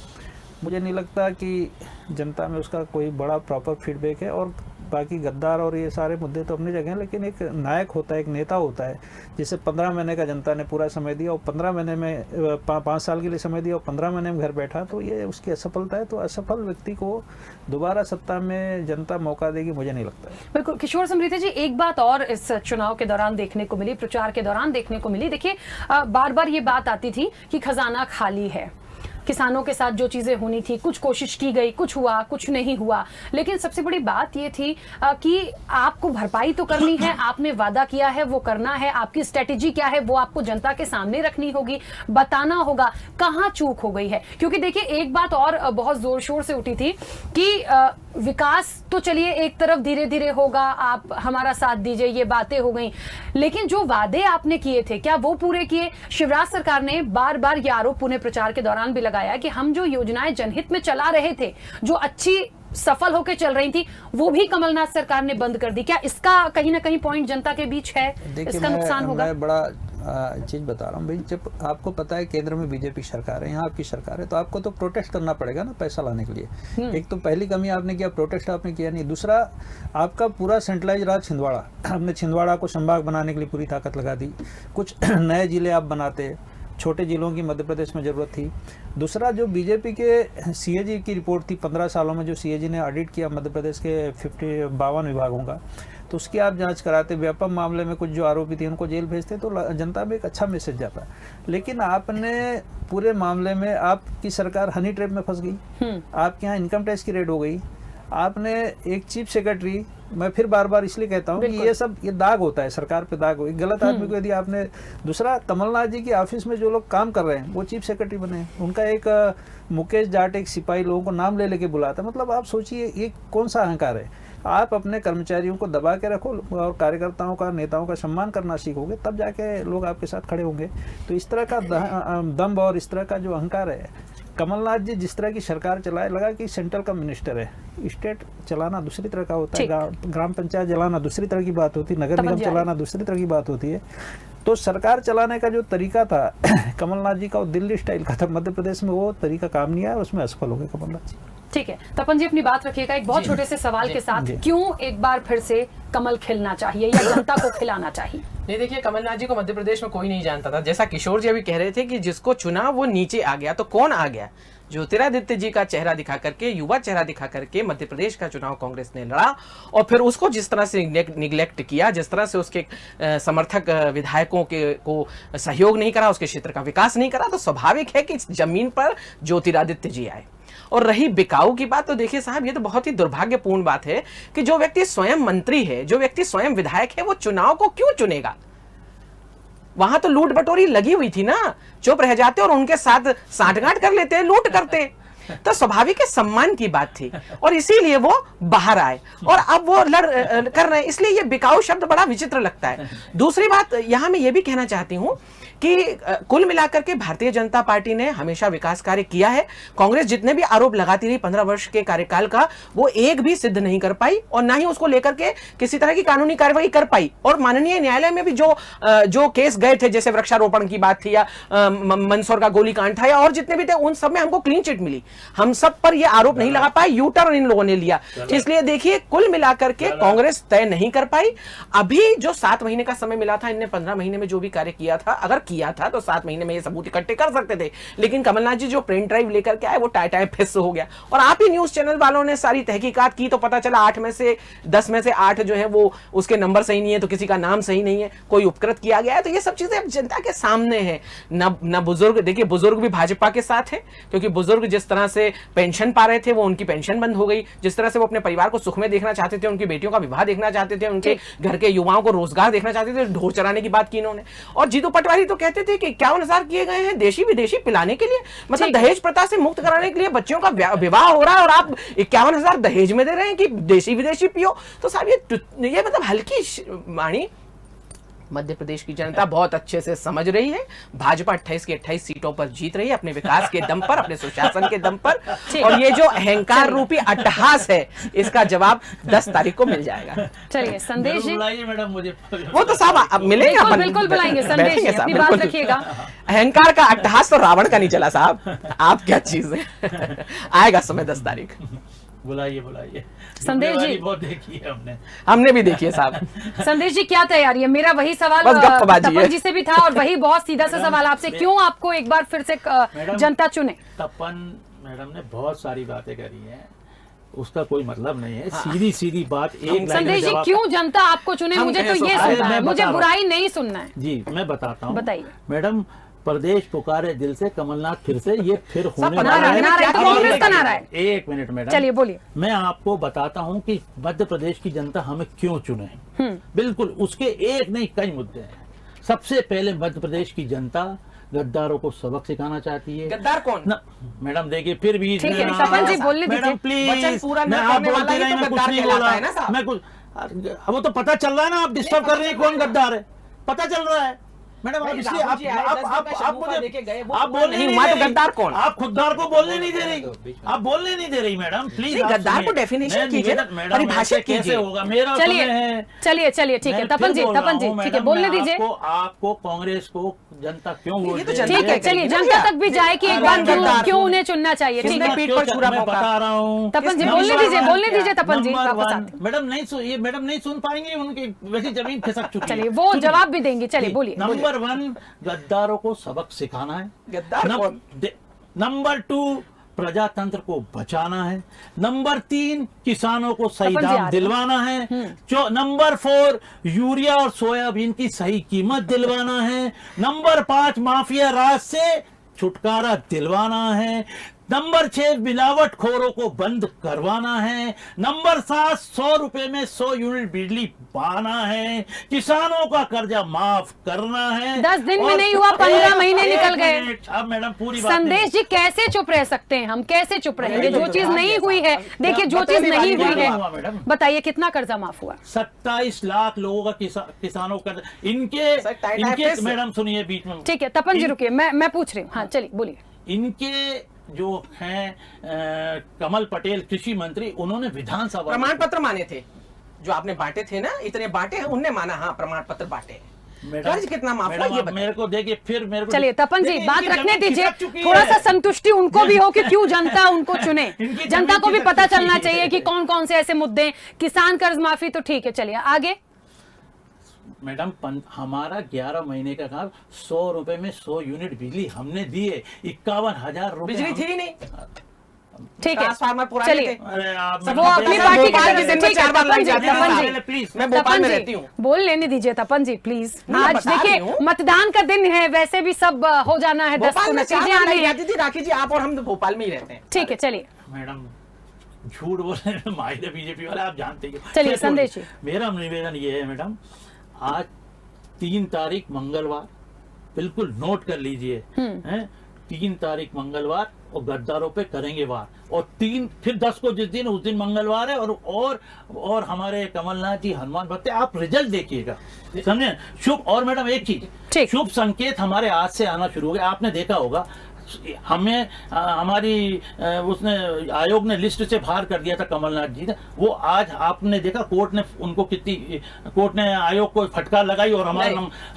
Speaker 4: मुझे नहीं लगता कि जनता में उसका कोई बड़ा प्रॉपर फीडबैक है। और बाकी गद्दार और ये सारे मुद्दे तो अपनी जगह हैं, लेकिन एक नायक होता है, एक नेता होता है, जिसे 15 महीने का जनता ने पूरा समय दिया और 15 महीने में 5 साल के लिए समय दिया और 15 महीने में घर बैठा, तो ये उसकी असफलता है। तो असफल व्यक्ति को दोबारा सत्ता में जनता मौका देगी, मुझे नहीं लगता है।
Speaker 1: बिल्कुल। किशोर समरीते जी, एक बात और इस चुनाव के दौरान देखने को मिली, प्रचार के दौरान देखने को मिली। देखिए, बार बार ये बात आती थी कि खजाना खाली है, किसानों के साथ जो चीजें होनी थी, कुछ कोशिश की गई, कुछ हुआ, कुछ नहीं हुआ। लेकिन सबसे बड़ी बात ये थी कि आपको भरपाई तो करनी है, आपने वादा किया है वो करना है, आपकी स्ट्रेटेजी क्या है वो आपको जनता के सामने रखनी होगी, बताना होगा कहाँ चूक हो गई है। क्योंकि देखिए, एक बात और बहुत जोर शोर से उठी थी कि विकास तो चलिए एक तरफ धीरे धीरे होगा, आप हमारा साथ दीजिए, ये बातें हो गई, लेकिन जो वादे आपने किए थे क्या वो पूरे किए? शिवराज सरकार ने बार बार ये आरोप पुनः प्रचार के दौरान भी लगाया कि हम जो योजनाएं जनहित में चला रहे थे, जो अच्छी सफल होकर चल रही थी, वो भी कमलनाथ सरकार ने बंद कर दी। क्या इसका कहीं ना कहीं पॉइंट जनता के बीच है? इसका नुकसान होगा?
Speaker 4: मैं बड़ा चीज बता रहा हूँ भाई, जब आपको पता है केंद्र में बीजेपी सरकार है, यहाँ आपकी सरकार है, तो आपको तो प्रोटेस्ट करना पड़ेगा ना पैसा लाने के लिए। एक तो पहली कमी आपने किया, प्रोटेस्ट आपने किया नहीं। दूसरा, आपका पूरा सेंट्रलाइज राज छिंदवाड़ा, आपने छिंदवाड़ा को संभाग बनाने के लिए पूरी ताकत लगा दी। कुछ नए जिले आप बनाते, छोटे जिलों की मध्य प्रदेश में ज़रूरत थी। दूसरा, जो बीजेपी के सीएजी की रिपोर्ट थी, 15 सालों में जो सीएजी ने ऑडिट किया मध्य प्रदेश के 52 विभागों का, तो उसकी आप जांच कराते, व्यापम मामले में कुछ जो आरोपी थे उनको जेल भेजते, तो जनता में एक अच्छा मैसेज जाता। लेकिन आपने पूरे मामले में आपकी सरकार हनी ट्रैप में फंस गई, आपके यहाँ इनकम टैक्स की रेड हो गई, आपने एक चीफ सेक्रेटरी, मैं फिर बार बार इसलिए कहता हूँ कि ये सब ये दाग होता है, सरकार पे दाग हो। एक गलत आदमी को यदि आपने, दूसरा कमलनाथ जी की ऑफिस में जो लोग काम कर रहे हैं वो चीफ सेक्रेटरी बने हैं, उनका एक मुकेश जाट एक सिपाही लोगों को नाम ले लेके बुलाता, मतलब आप सोचिए ये कौन सा अहंकार है। आप अपने कर्मचारियों को दबा के रखो और कार्यकर्ताओं का, नेताओं का सम्मान करना सीखोगे, तब जाके लोग आपके साथ खड़े होंगे। तो इस तरह का दम्भ और इस तरह का जो अहंकार है, कमलनाथ जी जिस तरह की सरकार चलाए, लगा कि सेंट्रल का मिनिस्टर है, स्टेट चलाना दूसरी तरह का होता है, ग्राम पंचायत चलाना दूसरी तरह की बात होती है, नगर निगम चलाना दूसरी तरह की बात होती है। तो सरकार चलाने का जो तरीका था कमलनाथ जी का, वो दिल्ली स्टाइल का था, मध्य प्रदेश में वो तरीका काम नहीं आया, उसमें असफल हो गए कमलनाथ जी।
Speaker 1: ठीक है, तपन जी अपनी बात रखिएगा एक बहुत छोटे से सवाल के साथ, क्यों एक बार फिर से कमल खिलना चाहिए या जनता को खिलाना चाहिए?
Speaker 2: नहीं, देखिए कमलनाथ जी को मध्य प्रदेश में कोई नहीं जानता था। जैसा किशोर जी अभी कह रहे थे कि जिसको चुना वो नीचे आ गया, तो कौन आ गया? ज्योतिरादित्य जी का चेहरा दिखा करके, युवा चेहरा दिखा करके मध्य प्रदेश का चुनाव कांग्रेस ने लड़ा, और फिर उसको जिस तरह से निगलेक्ट किया, जिस तरह से उसके समर्थक विधायकों को सहयोग नहीं करा, उसके क्षेत्र का विकास नहीं करा, तो स्वाभाविक है कि इस जमीन पर ज्योतिरादित्य जी आए। और रही बिकाऊ की बात, तो देखिए साहब, ये तो बहुत ही दुर्भाग्यपूर्ण बात है कि जो व्यक्ति स्वयं मंत्री है, जो व्यक्ति स्वयं विधायक है, वो चुनाव को क्यों चुनेगा? वहां तो लूट बटोरी लगी हुई थी ना, चुप रह जाते और उनके साथ साठगांठ कर लेते, लूट करते, तो स्वाभाविक है सम्मान की बात थी, और इसीलिए वो बाहर आए और अब वो कर रहे हैं। इसलिए ये बिकाऊ शब्द बड़ा विचित्र लगता है। दूसरी बात यहां मैं ये भी कहना चाहती हूं कि कुल मिलाकर के भारतीय जनता पार्टी ने हमेशा विकास कार्य किया है। कांग्रेस जितने भी आरोप लगाती रही 15 वर्ष के कार्यकाल का, वो एक भी सिद्ध नहीं कर पाई और ना ही उसको लेकर के किसी तरह की कानूनी कार्रवाई कर पाई। और माननीय न्यायालय में भी जो केस गए थे, जैसे वृक्षारोपण की बात थी या मंदसौर का गोलीकांड था या और जितने भी थे, उन सब में हमको क्लीन चिट मिली। हम सब पर ये आरोप नहीं लगा पाए, यू टर्न इन लोगों ने लिया। इसलिए देखिए कुल मिलाकर के कांग्रेस तय नहीं कर पाई। अभी जो 7 महीने का समय मिला था, इनने 15 महीने में जो भी कार्य किया था, अगर किया था तो 7 महीने में ये सबूत इकट्ठे कर सकते थे। लेकिन कमलनाथ जी जो पेन ड्राइव लेकर के आए, वो टाई फिस हो गया। और आप ही न्यूज चैनल वालों ने सारी तहकीकात की, तो पता चला 8 में से 10 में से 8 जो है वो उसके नंबर सही नहीं है, तो किसी का नाम सही नहीं है, कोई उपकृत किया गया है। तो ये सब चीजें अब जनता के सामने है। न बुजुर्ग, देखिए बुजुर्ग भी भाजपा के साथ है, क्योंकि बुजुर्ग जिस तरह से पेंशन पा रहे थे, वो उनकी पेंशन बंद हो गई। जिस तरह से वो अपने परिवार को सुख में देखना चाहते थे, उनकी बेटियों का विवाह देखना चाहते थे, उनके घर के युवाओं को रोजगार देखना चाहते थे, ढोर चराने की बात की इन्होंने। और जीतू पटवारी तो कहते थे कि 51,000 किए गए हैं देशी विदेशी पिलाने के लिए, मतलब दहेज प्रथा से मुक्त कराने के लिए। बच्चों का विवाह हो रहा है और आप 51,000 दहेज में दे रहे हैं कि देशी विदेशी पियो। तो साहब ये मतलब हल्की वाणी मध्य प्रदेश की जनता बहुत अच्छे से समझ रही है। भाजपा 28 की 28 सीटों पर जीत रही है, अपने विकास के दम पर, अपने सुशासन के दम पर। और ये जो अहंकार रूपी अट्टहास है, इसका जवाब 10 तारीख को मिल जाएगा।
Speaker 1: चलिए संदेश जी,
Speaker 3: मैडम मुझे
Speaker 2: वो तो साहब अब मिलेंगे,
Speaker 1: बिल्कुल बुलाएंगे। संदेश जी अपनी बात रखिएगा।
Speaker 2: अहंकार का अट्टहास तो रावण का नहीं चला साहब, आप क्या चीज है। आएगा समय 10 तारीख।
Speaker 3: बुलाइए
Speaker 1: संदेश जी,
Speaker 3: बहुत देखी है
Speaker 2: हमने भी देखी है साहब।
Speaker 1: संदेश जी क्या तैयारी है? मेरा वही सवाल
Speaker 2: बस गप्पबाजी है।
Speaker 1: तपन जी से भी था और वही बहुत सीधा सा सवाल आपसे, क्यों आपको एक बार फिर से जनता चुने?
Speaker 3: तपन मैडम ने बहुत सारी बातें करी हैं, उसका कोई मतलब नहीं है। सीधी सीधी बात एक।
Speaker 1: संदेश जी क्यों जनता आपको चुने? मुझे तो ये सुनना है, मुझे बुराई नहीं सुनना है
Speaker 3: जी। मैं बताता हूँ,
Speaker 1: बताइए
Speaker 3: मैडम। प्रदेश पुकारे दिल से, कमलनाथ फिर से, ये फिर होने वाला
Speaker 1: है। कांग्रेस का नारा है।
Speaker 3: एक मिनट मैडम,
Speaker 1: चलिए बोलिए।
Speaker 3: मैं आपको बताता हूं कि मध्य प्रदेश की जनता हमें क्यों चुने। बिल्कुल उसके एक नहीं कई मुद्दे हैं। सबसे पहले मध्य प्रदेश की जनता गद्दारों को सबक सिखाना चाहती है।
Speaker 2: गद्दार कौन?
Speaker 3: मैडम देखिए फिर भी
Speaker 1: ठीक है, तपन जी बोलने दीजिए।
Speaker 3: मैडम प्लीज, मैं आप बोलते रहे, मैं कुछ नहीं बोला, मैं कुछ, वो तो पता चल रहा है ना, आप डिस्टर्ब कर रही है कौन गद्दार है, पता चल रहा है मैडम। आप इसलिए आप मुझे आप बोल नहीं
Speaker 2: रहे, गद्दार कौन?
Speaker 3: आप खुददार को बोलने नहीं दे रही, आप बोलने नहीं दे रही मैडम, प्लीज।
Speaker 2: गद्दार को डेफिनेशन कीजिए, परिभाषित कीजिए।
Speaker 3: होगा मेरा
Speaker 1: चलिए ठीक है तपन जी, ठीक है बोलने दीजिए।
Speaker 3: आपको कांग्रेस को जनता क्यों वोट दे?
Speaker 1: ठीक है, चलिए जनता तक भी जाए कि एक बार क्यों उन्हें चुनना चाहिए। ठीक है,
Speaker 3: मैं बता रहा हूँ
Speaker 1: तपन जी बोलने दीजिए तपन जी।
Speaker 3: मैडम नहीं सुन पाएंगे, उनकी वैसी जमीन खिसक चुकी है।
Speaker 1: चलिए वो जवाब भी देंगे, चलिए बोलिए।
Speaker 3: नंबर 1 गद्दारों को सबक सिखाना है।
Speaker 2: गद्दार कौन?
Speaker 3: नंबर 2 प्रजातंत्र को बचाना है। नंबर 3, किसानों को सही
Speaker 1: तपन जी आ
Speaker 3: दाम
Speaker 1: रहे
Speaker 3: दिलवाना है। नंबर 4, यूरिया और सोयाबीन की सही कीमत दिलवाना है। नंबर 5, माफिया राज से छुटकारा दिलवाना है। नंबर 6, मिलावट खोरों को बंद करवाना है। नंबर 7, 100 रुपए में 100 यूनिट बिजली पाना है। किसानों का कर्जा माफ करना है।
Speaker 1: 10 दिन में नहीं हुआ, 15 महीने निकल गए।
Speaker 3: अब मैडम पूरी बात
Speaker 1: संदेश जी कैसे चुप रह सकते हैं हम, कैसे चुप रहेंगे? जो चीज नहीं हुई है, देखिए जो चीज नहीं हुई है, बताइए कितना कर्जा माफ हुआ?
Speaker 3: 27 लाख लोगों का किसानों का इनके मैडम सुनिए बीच में।
Speaker 1: ठीक है तपन जी रुकिए, मैं पूछ रही हूँ। हाँ चलिए बोलिए।
Speaker 3: इनके जो हैं कमल पटेल कृषि मंत्री, उन्होंने विधानसभा
Speaker 2: प्रमाण पत्र माने थे जो आपने बांटे थे ना, इतने बांटे हैं, उनने माना हाँ प्रमाण पत्र बांटे हैं। कर्ज कितना माफ हुआ ये
Speaker 3: मेरे को देखिए, फिर मेरे को
Speaker 1: चलिए तपन जी
Speaker 3: देखिए,
Speaker 1: बात
Speaker 3: इनकी
Speaker 1: रखने
Speaker 3: जमीन
Speaker 1: दीजिए,
Speaker 3: खिसक चुकी
Speaker 1: थोड़ा
Speaker 3: है।
Speaker 1: सा संतुष्टि उनको भी हो कि क्यों जनता उनको चुने।
Speaker 3: इनकी
Speaker 1: जनता
Speaker 3: जमीन
Speaker 1: को भी
Speaker 3: खिसक
Speaker 1: पता
Speaker 3: चुकी
Speaker 1: चलना
Speaker 3: है।
Speaker 1: चाहिए कि कौन कौन से ऐसे मुद्दे हैं। किसान कर्ज माफी तो ठीक है, चलिए आगे।
Speaker 3: मैडम हमारा 11 महीने का काम, 100 रुपए में 100 यूनिट बिजली हमने दिए, 51,000 रुपए
Speaker 2: बिजली थी ही नहीं,
Speaker 1: ठीक है
Speaker 2: ट्रांसफार्मर पुराने
Speaker 1: चलिए।
Speaker 2: थे।
Speaker 3: अरे आप
Speaker 1: वो अपनी पार्टी की तरफ से ठीक है।
Speaker 2: चार बार
Speaker 1: तपन
Speaker 2: लग
Speaker 1: जी,
Speaker 2: जाते हैं
Speaker 1: तपन
Speaker 2: साहब।
Speaker 1: जी,
Speaker 3: प्लीज,
Speaker 2: मैं भोपाल
Speaker 1: तपन
Speaker 2: में
Speaker 1: जी,
Speaker 2: रहती हूँ।
Speaker 1: बोल लेने दीजिए तपन जी प्लीज।
Speaker 2: मैं
Speaker 1: आज
Speaker 2: बता रही
Speaker 1: देखिए
Speaker 2: हूँ।
Speaker 1: मतदान का दिन है, वैसे भी सब हो जाना है, 10
Speaker 2: भोपाल
Speaker 1: को
Speaker 2: में 4
Speaker 1: नतीजे
Speaker 2: बार
Speaker 1: आने
Speaker 2: लग
Speaker 1: हैं।
Speaker 2: जाती थी राखी जी, आप और हम तो भोपाल में ही रहते हैं।
Speaker 1: ठीक है चलिए।
Speaker 3: मैडम झूठ बोल रहे हैं माहिर बीजेपी वाले, आप जानते हैं।
Speaker 1: चलिए,
Speaker 3: खैर,
Speaker 1: संदेश जी।
Speaker 3: मेरा निवेदन ये है मैडम, आज 3 तारीख मंगलवार, बिल्कुल नोट कर लीजिए, हैं 3 तारीख मंगलवार, और गद्दारों पे करेंगे वार। और 3 फिर 10 को जिस दिन, उस दिन मंगलवार है, और हमारे कमलनाथ जी हनुमान भक्त, आप रिजल्ट देखिएगा, समझे। शुभ, और मैडम एक चीज,
Speaker 1: ठीक।
Speaker 3: शुभ संकेत हमारे आज से आना शुरू हो गया। आपने देखा होगा, हमें हमारी उसने आयोग ने लिस्ट से बाहर कर दिया था कमलनाथ जी ने, वो आज आपने देखा कोर्ट ने उनको कितनी, कोर्ट ने आयोग को फटकार लगाई, और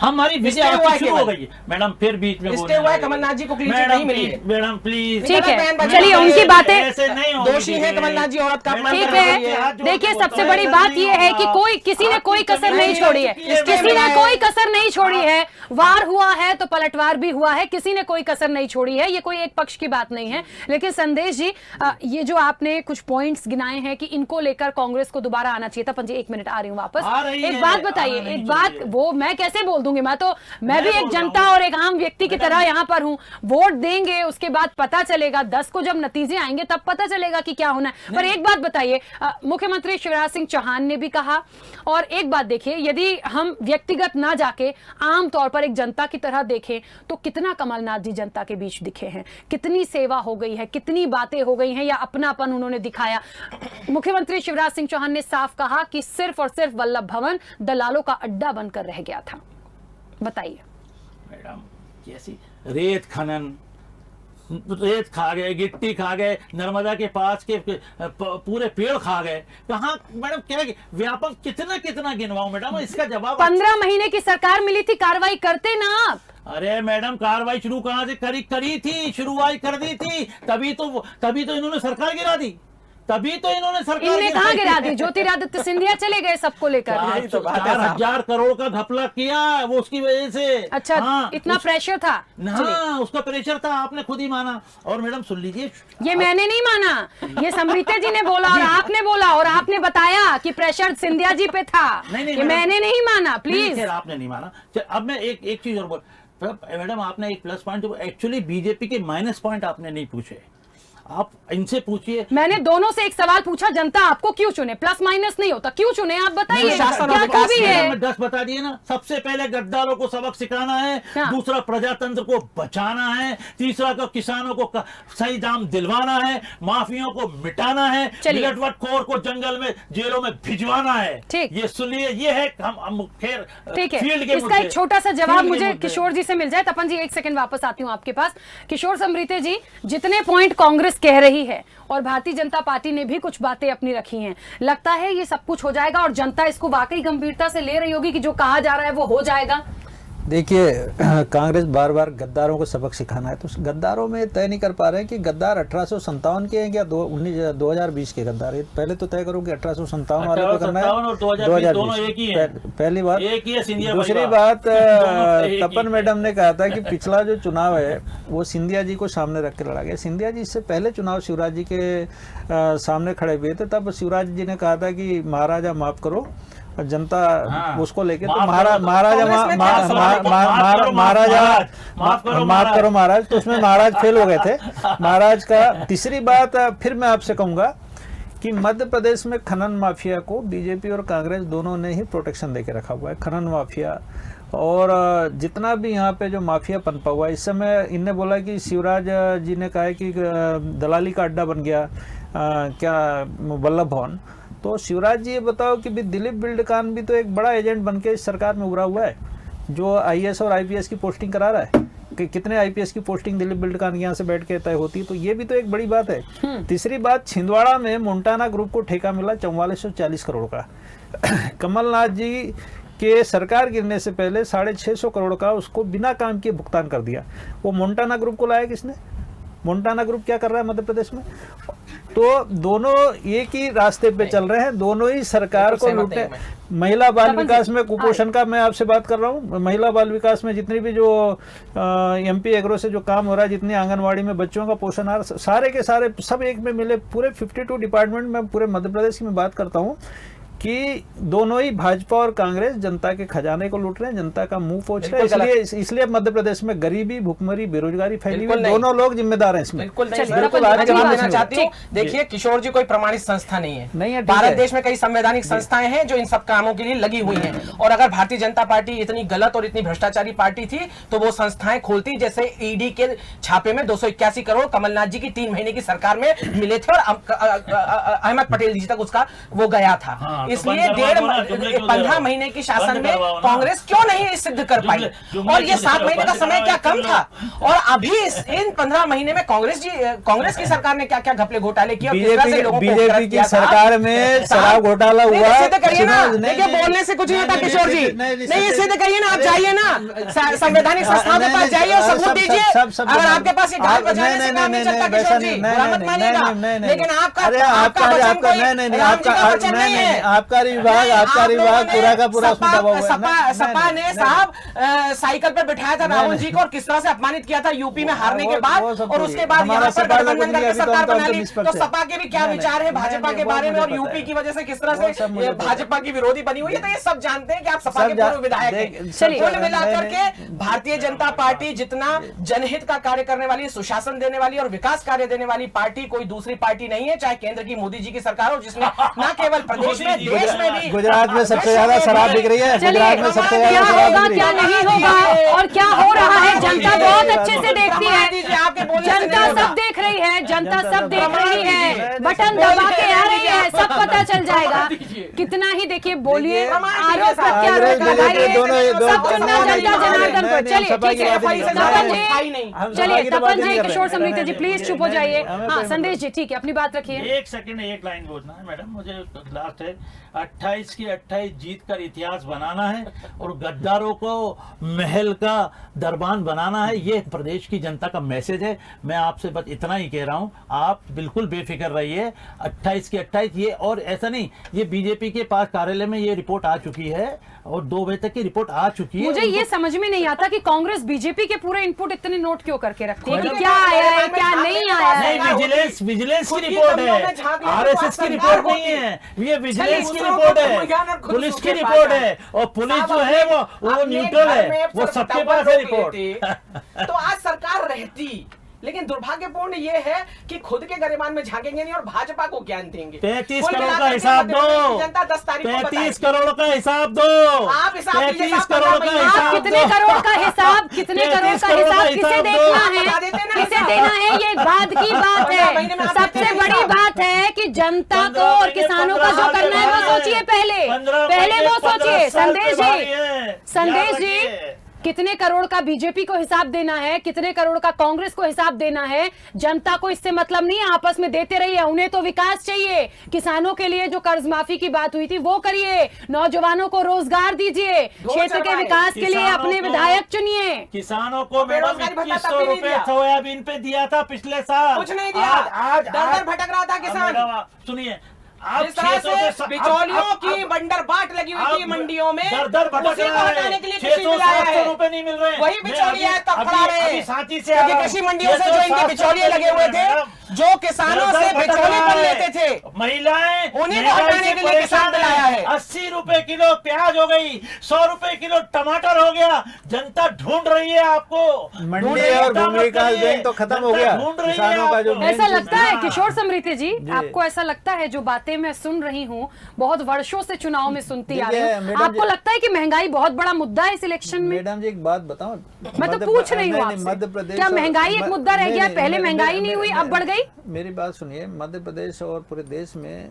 Speaker 3: हमारी विजय आज शुरू हो गई है। मैडम फिर बीच में
Speaker 2: इसके हुआ कमलनाथ जी को क्लीन चिट नहीं मिली है।
Speaker 3: मैडम प्लीज,
Speaker 1: ठीक है,
Speaker 2: बहन बचा
Speaker 1: चलिए
Speaker 2: रहे
Speaker 1: उनकी
Speaker 2: हैं।
Speaker 1: बातें,
Speaker 3: ऐसे नहीं होगी।
Speaker 2: दोषी है कमलनाथ जी, औरत का अपमान
Speaker 1: ठीक
Speaker 2: कर रही
Speaker 1: है। देखिए सबसे बड़ी बात यह है कि कोई किसी ने कोई कसर नहीं छोड़ी है, किसी ने कोई कसर नहीं छोड़ी है। वार हुआ है तो पलटवार भी हुआ है, किसी ने कोई कसर नहीं छोड़ी है। ये कोई एक पक्ष की बात नहीं है। लेकिन संदेश जी, ये जो आपने कुछ पॉइंट्स गिनाए हैं कि इनको लेकर कांग्रेस को दोबारा आना चाहिए था। पंजी 1 मिनट आ रही हूँ वापस। एक बात बताइए, एक बात, वो मैं कैसे बोल दूंगी, मैं भी एक जनता और एक आम व्यक्ति की तरह यहाँ पर हूँ। वोट देंगे, उसके बाद पता चलेगा, 10 को जब नतीजे आएंगे तब पता चलेगा कि क्या होना है। पर एक बात बताइए, मुख्यमंत्री शिवराज सिंह चौहान ने भी कहा, और एक बात देखिए, यदि हम व्यक्तिगत ना जाके आम तौर पर एक जनता की तरह देखें तो कितना कमलनाथ जी जनता के बीच दिखे हैं, कितनी सेवा हो गई है, कितनी बातें हो गई हैं, या अपनापन उन्होंने दिखाया। मुख्यमंत्री शिवराज सिंह चौहान ने साफ कहा कि सिर्फ और सिर्फ वल्लभ भवन दलालों का अड्डा बनकर रह गया था। बताइए।
Speaker 3: मैडम जैसी रेत खनन, रेत खा गए, गिट्टी खा गए, नर्मदा के पास के पूरे पेड़ खा गए, कहाँ मैडम, क्या व्यापक कितना कितना गिनवाऊं मैडम, इसका जवाब
Speaker 1: 15 महीने की सरकार मिली थी, कार्रवाई करते ना आप।
Speaker 3: अरे मैडम कार्रवाई शुरू कहां से करी थी, शुरुआत कर दी थी, तभी तो इन्होंने सरकार गिरा दी, तभी तो इन्होंने सरकार
Speaker 1: इनने कहाँ गिरा दी? ज्योतिरादित्य सिंधिया चले गए सबको लेकर।
Speaker 3: 4,000 करोड़ का घपला किया वो उसकी वजह से।
Speaker 1: अच्छा,
Speaker 3: हाँ,
Speaker 1: इतना प्रेशर था?
Speaker 3: हाँ, उसका प्रेशर था, आपने खुद ही माना। और मैडम सुन लीजिए,
Speaker 1: ये मैंने नहीं माना, ये समृता जी ने बोला और आपने बोला, और आपने बताया कि प्रेशर सिंधिया जी पे था। ये मैंने नहीं माना, प्लीज।
Speaker 3: आपने नहीं माना। अब मैं एक चीज और बोल, मैडम आपने एक प्लस पॉइंट, एक्चुअली बीजेपी के माइनस पॉइंट आपने नहीं पूछे, आप इनसे पूछिए।
Speaker 1: मैंने दोनों से एक सवाल पूछा, जनता आपको क्यों चुने? प्लस माइनस नहीं होता, क्यों चुने आप बताइए, क्या खूबी है?
Speaker 3: 10 बता दिए ना। सबसे पहले गद्दारों को सबक सिखाना है, दूसरा प्रजातंत्र को बचाना है, तीसरा को किसानों को सही दाम दिलवाना है, माफियों को मिटाना है, मिलटवटखोर को जंगल में, जेलों में भिजवाना है। ये सुनिए, ये है हम खैर
Speaker 1: ठीक है। इसका एक छोटा सा जवाब मुझे किशोर जी से मिल जाए। तपन जी 1 सेकंड वापस आती हूँ आपके पास। किशोर समृते जी, जितने पॉइंट कांग्रेस कह रही है और भारतीय जनता पार्टी ने भी कुछ बातें अपनी रखी हैं, लगता है ये सब कुछ हो जाएगा और जनता इसको वाकई गंभीरता से ले रही होगी कि जो कहा जा रहा है वो हो जाएगा?
Speaker 4: देखिए कांग्रेस बार बार गद्दारों को सबक सिखाना है, तो गद्दारों में तय नहीं कर पा रहे हैं कि गद्दार 1857 के हैं या 2020 के गद्दार है। पहले तो तय करो कि 1857 वाले को करना है
Speaker 3: और 2020 दोनों एक ही है।
Speaker 4: पहली बात।
Speaker 3: एक ही है सिंधिया
Speaker 4: दूसरी
Speaker 3: परिवार।
Speaker 4: बात, तपन मैडम ने कहा था कि पिछला जो चुनाव है वो सिंधिया जी को सामने रख के लड़ा गया। सिंधिया जी इससे पहले चुनाव शिवराज जी के सामने खड़े हुए थे, तब शिवराज जी ने कहा था कि महाराजा माफ करो, जनता उसको लेके तो महाराजा माफ करो महाराज, तो उसमें महाराज फेल हो गए थे महाराज का। तीसरी बात फिर मैं आपसे कहूंगा कि मध्य प्रदेश में खनन माफिया को बीजेपी और कांग्रेस दोनों ने ही प्रोटेक्शन देके रखा हुआ है। खनन माफिया और जितना भी यहाँ पे जो माफिया पनपा हुआ है, इस समय इनने बोला कि शिवराज जी ने कहा है कि दलाली का अड्डा बन गया क्या वल्लभ भवन, तो शिवराज जी ये बताओ कि भी दिलीप बिल्डकान भी तो एक बड़ा एजेंट बन के इस सरकार में उभरा हुआ है, जो आईएएस और आईपीएस की पोस्टिंग करा रहा है। कि कितने आईपीएस की पोस्टिंग दिलीप बिल्डकान यहाँ से बैठ के तय होती है, तो ये भी तो एक बड़ी बात है। तीसरी बात, छिंदवाड़ा में मोन्टाना ग्रुप को ठेका मिला 4440 करोड़ का। कमलनाथ जी के सरकार गिरने से पहले 650 करोड़ का उसको बिना काम किए भुगतान कर दिया। वो मोन्टाना ग्रुप को लाया किसने? मोन्टाना ग्रुप क्या कर रहा है मध्य प्रदेश में? तो दोनों एक ही रास्ते पे चल रहे हैं, दोनों ही सरकार को लूटे। महिला बाल विकास में कुपोषण का मैं आपसे बात कर रहा हूँ। महिला बाल विकास में जितनी भी जो एमपी एग्रो से जो काम हो रहा है, जितनी आंगनवाड़ी में बच्चों का पोषण आ रहा, सारे के सारे सब एक में मिले, पूरे 52 डिपार्टमेंट में पूरे मध्य प्रदेश की मैं बात करता हूँ कि दोनों ही भाजपा और कांग्रेस जनता के खजाने को लूट रहे हैं, जनता का मुंह पोंछ रहे हैं। इसलिए मध्य प्रदेश में गरीबी, भुखमरी, बेरोजगारी फैली हुई, दोनों लोग जिम्मेदार हैं इसमें।
Speaker 2: बिल्कुल आज जवाब देना चाहती हूँ। देखिए किशोर जी कोई प्रमाणित संस्था नहीं है। भारत देश में कई संवैधानिक संस्थाएं हैं जो इन सब कामों के लिए लगी हुई हैं, और अगर भारतीय जनता पार्टी इतनी गलत और इतनी भ्रष्टाचारी पार्टी थी तो वो संस्थाएं खोलती, जैसे ईडी के छापे में 281 करोड़ कमलनाथ जी की 3 महीने की सरकार में मिले थे और अहमद पटेल जी तक उसका वो गया था। इसलिए 15 महीने की शासन में कांग्रेस क्यों नहीं सिद्ध कर पाई, और ये 7 महीने का समय क्या कम था? और अभी इन 15 महीने में कांग्रेस की सरकार ने क्या क्या घपले घोटाले किए?
Speaker 4: बीजेपी की सरकार में शराब घोटाला हुआ।
Speaker 2: सिद्ध करिए ना, देखिए बोलने से कुछ नहीं होता किशोर जी, नहीं सिद्ध करिए ना, आप जाइए ना संवैधानिक संस्थाओं के पास जाइए और सबूत दीजिए। अगर आपके पास ये ढाल बजाने से काम नहीं चलता किशोर जी, बुरा मत मानिएगा, लेकिन आपका विभाग पूरा का पूरा सपा ने साहब साइकिल पर बिठाया था राहुल जी को और किस तरह से अपमानित किया था यूपी में हारने के बाद, और उसके बाद यहाँ पर गठबंधन करके सरकार बना ली। तो सपा के भी क्या विचार है भाजपा के बारे में, और यूपी की वजह से किस तरह से भाजपा की विरोधी बनी हुई है, तो ये सब जानते हैं कि आप सपा के पूर्व विधायक हैं। कुल मिलाकर के भारतीय जनता पार्टी जितना जनहित का कार्य करने वाली, सुशासन देने वाली और विकास कार्य देने वाली पार्टी कोई दूसरी पार्टी नहीं है, चाहे केंद्र की मोदी जी की सरकार हो, जिसने न केवल प्रदेश में देश में भी।
Speaker 4: गुजरात में सबसे ज्यादा शराब बिक रही है, गुजरात में सबसे ज्यादा
Speaker 1: क्या होगा क्या नहीं होगा और क्या हो रहा है, जनता बहुत अच्छे से देखती है। जनता सब देख रही है, जनता सब देख रही है, बटन दबा के आ रही है, सब पता चल जाएगा। कितना ही देखिए, बोलिए, आरोप प्रत्यारोप लगाइए, सब चुनना जनता जनार्दन को। चलिए ठीक है, चलिए तपन जी, किशोर समृद्ध जी प्लीज चुप हो जाइए। हाँ संदेश जी ठीक है, अपनी बात रखिए।
Speaker 3: एक सेकंड, एक लाइन बोलना है मैडम, मुझे लास्ट है। 28 की 28 जीत कर इतिहास बनाना है और गद्दारों को महल का दरबान बनाना है, ये प्रदेश की जनता का मैसेज है। मैं आपसे बस इतना ही कह रहा हूं, आप बिल्कुल बेफिक्र रहिए। 28 की 28 ये, और ऐसा नहीं, ये बीजेपी के पास कार्यालय में ये रिपोर्ट आ चुकी है और 2 बजे तक की रिपोर्ट आ चुकी है।
Speaker 1: मुझे ये समझ में नहीं आता कि कांग्रेस बीजेपी के पूरे इनपुट इतने नोट क्यों करके रखती है कि क्या आया है क्या नहीं आया है।
Speaker 3: नहीं, विजिलेंस की रिपोर्ट है, आरएसएस की रिपोर्ट नहीं है, ये विजिलेंस की रिपोर्ट है, पुलिस की रिपोर्ट है, और पुलिस जो है वो न्यूट्रल है, वो सबके पास है रिपोर्ट।
Speaker 2: तो आज सरकार रहती, लेकिन दुर्भाग्यपूर्ण ये है कि खुद के गरिमान में झांकेंगे नहीं और भाजपा को ज्ञान देंगे।
Speaker 3: 35 करोड़ का हिसाब दो, 35 करोड़ का हिसाब दो,
Speaker 2: आप
Speaker 3: 35 करोड़ का हिसाब,
Speaker 1: कितने करोड़ का हिसाब, कितने करोड़ का हिसाब किसे देखना है, किसे देना है, ये बाद की बात है। सबसे बड़ी बात है कि जनता को और किसानों का जो करना है वो सोचिए, पहले वो सोचिए। संदेश जी कितने करोड़ का बीजेपी को हिसाब देना है, कितने करोड़ का कांग्रेस को हिसाब देना है, जनता को इससे मतलब नहीं है। आपस में देते रहिए, उन्हें तो विकास चाहिए। किसानों के लिए जो कर्ज माफी की बात हुई थी वो करिए, नौजवानों को रोजगार दीजिए, क्षेत्र के विकास के लिए अपने विधायक चुनिए।
Speaker 3: किसानों को मैडम
Speaker 2: बेरोजगारी भत्ता
Speaker 3: 2100
Speaker 2: तब भी नहीं
Speaker 3: रुपए
Speaker 2: दिया।
Speaker 3: सोयाबीन पे दिया था पिछले साल,
Speaker 2: कुछ नहीं दिया।
Speaker 3: आज
Speaker 2: दर-दर भटक रहा था किसान।
Speaker 3: मैडम, आप सुनिए, आप
Speaker 2: जिस तरह
Speaker 3: 600
Speaker 2: से बिचौलियों की बंडर बाट लगी हुई थी मंडियों में,
Speaker 3: दर भटक
Speaker 2: उसी को
Speaker 3: रहा है।
Speaker 2: हटाने के लिए कृषि
Speaker 3: 600
Speaker 2: बिल आया
Speaker 3: 700
Speaker 2: है।
Speaker 3: रुपए नहीं मिल रहे।
Speaker 2: वही बिचौलिए हैं, तब खड़ा रहे।
Speaker 3: अभी साथी से
Speaker 2: क्योंकि
Speaker 3: आ रहा हूं।
Speaker 2: कृषि मंडियों से जो
Speaker 3: 600
Speaker 2: इनके बिचौलिए लगे हुए थे, जो किसानों से
Speaker 3: दर-दर भटक
Speaker 2: बिचौलिए
Speaker 3: रहा
Speaker 2: कर
Speaker 3: है।
Speaker 2: लेते थे,
Speaker 3: महिलाएं
Speaker 2: उन्हीं को हटाने के लिए किसान बिल आया है।
Speaker 3: 80 रुपए किलो प्याज हो गई, 100 रुपए किलो टमाटर हो गया। जनता ढूंढ रही है आपको।
Speaker 4: मंडी
Speaker 3: ढूंढ रही है,
Speaker 4: और भूमि विकास
Speaker 3: करिए।
Speaker 4: बैंक तो खत्म हो
Speaker 3: जनता
Speaker 4: गया।
Speaker 3: ढूंढ रही है
Speaker 4: किसानों का जो
Speaker 3: आपको।
Speaker 1: ऐसा लगता है
Speaker 3: हाँ।
Speaker 1: किशोर समृद्धि जी, आपको ऐसा लगता है, जो बातें मैं सुन रही हूँ, बहुत वर्षों से चुनाव में सुनती आ रही
Speaker 4: देखिए,
Speaker 1: हूँ,
Speaker 4: मैडम
Speaker 1: आपको
Speaker 4: जी-
Speaker 1: लगता है कि महंगाई बहुत बड़ा मुद्दा है इस इलेक्शन में?
Speaker 4: मैडम जी एक बात बताऊं,
Speaker 1: मैं तो पूछ रही हूँ आपसे,
Speaker 4: मध्य प्रदेश
Speaker 1: क्या
Speaker 4: और-
Speaker 1: महंगाई एक मुद्दा रह
Speaker 4: नहीं,
Speaker 1: गया?
Speaker 4: नहीं,
Speaker 1: पहले
Speaker 4: मैं-
Speaker 1: महंगाई
Speaker 4: मैं-
Speaker 1: नहीं हुई,
Speaker 4: मैं-
Speaker 1: अब बढ़ गई?
Speaker 4: मेरी बात सुनिए, मध्य प्रदेश और पूरे देश में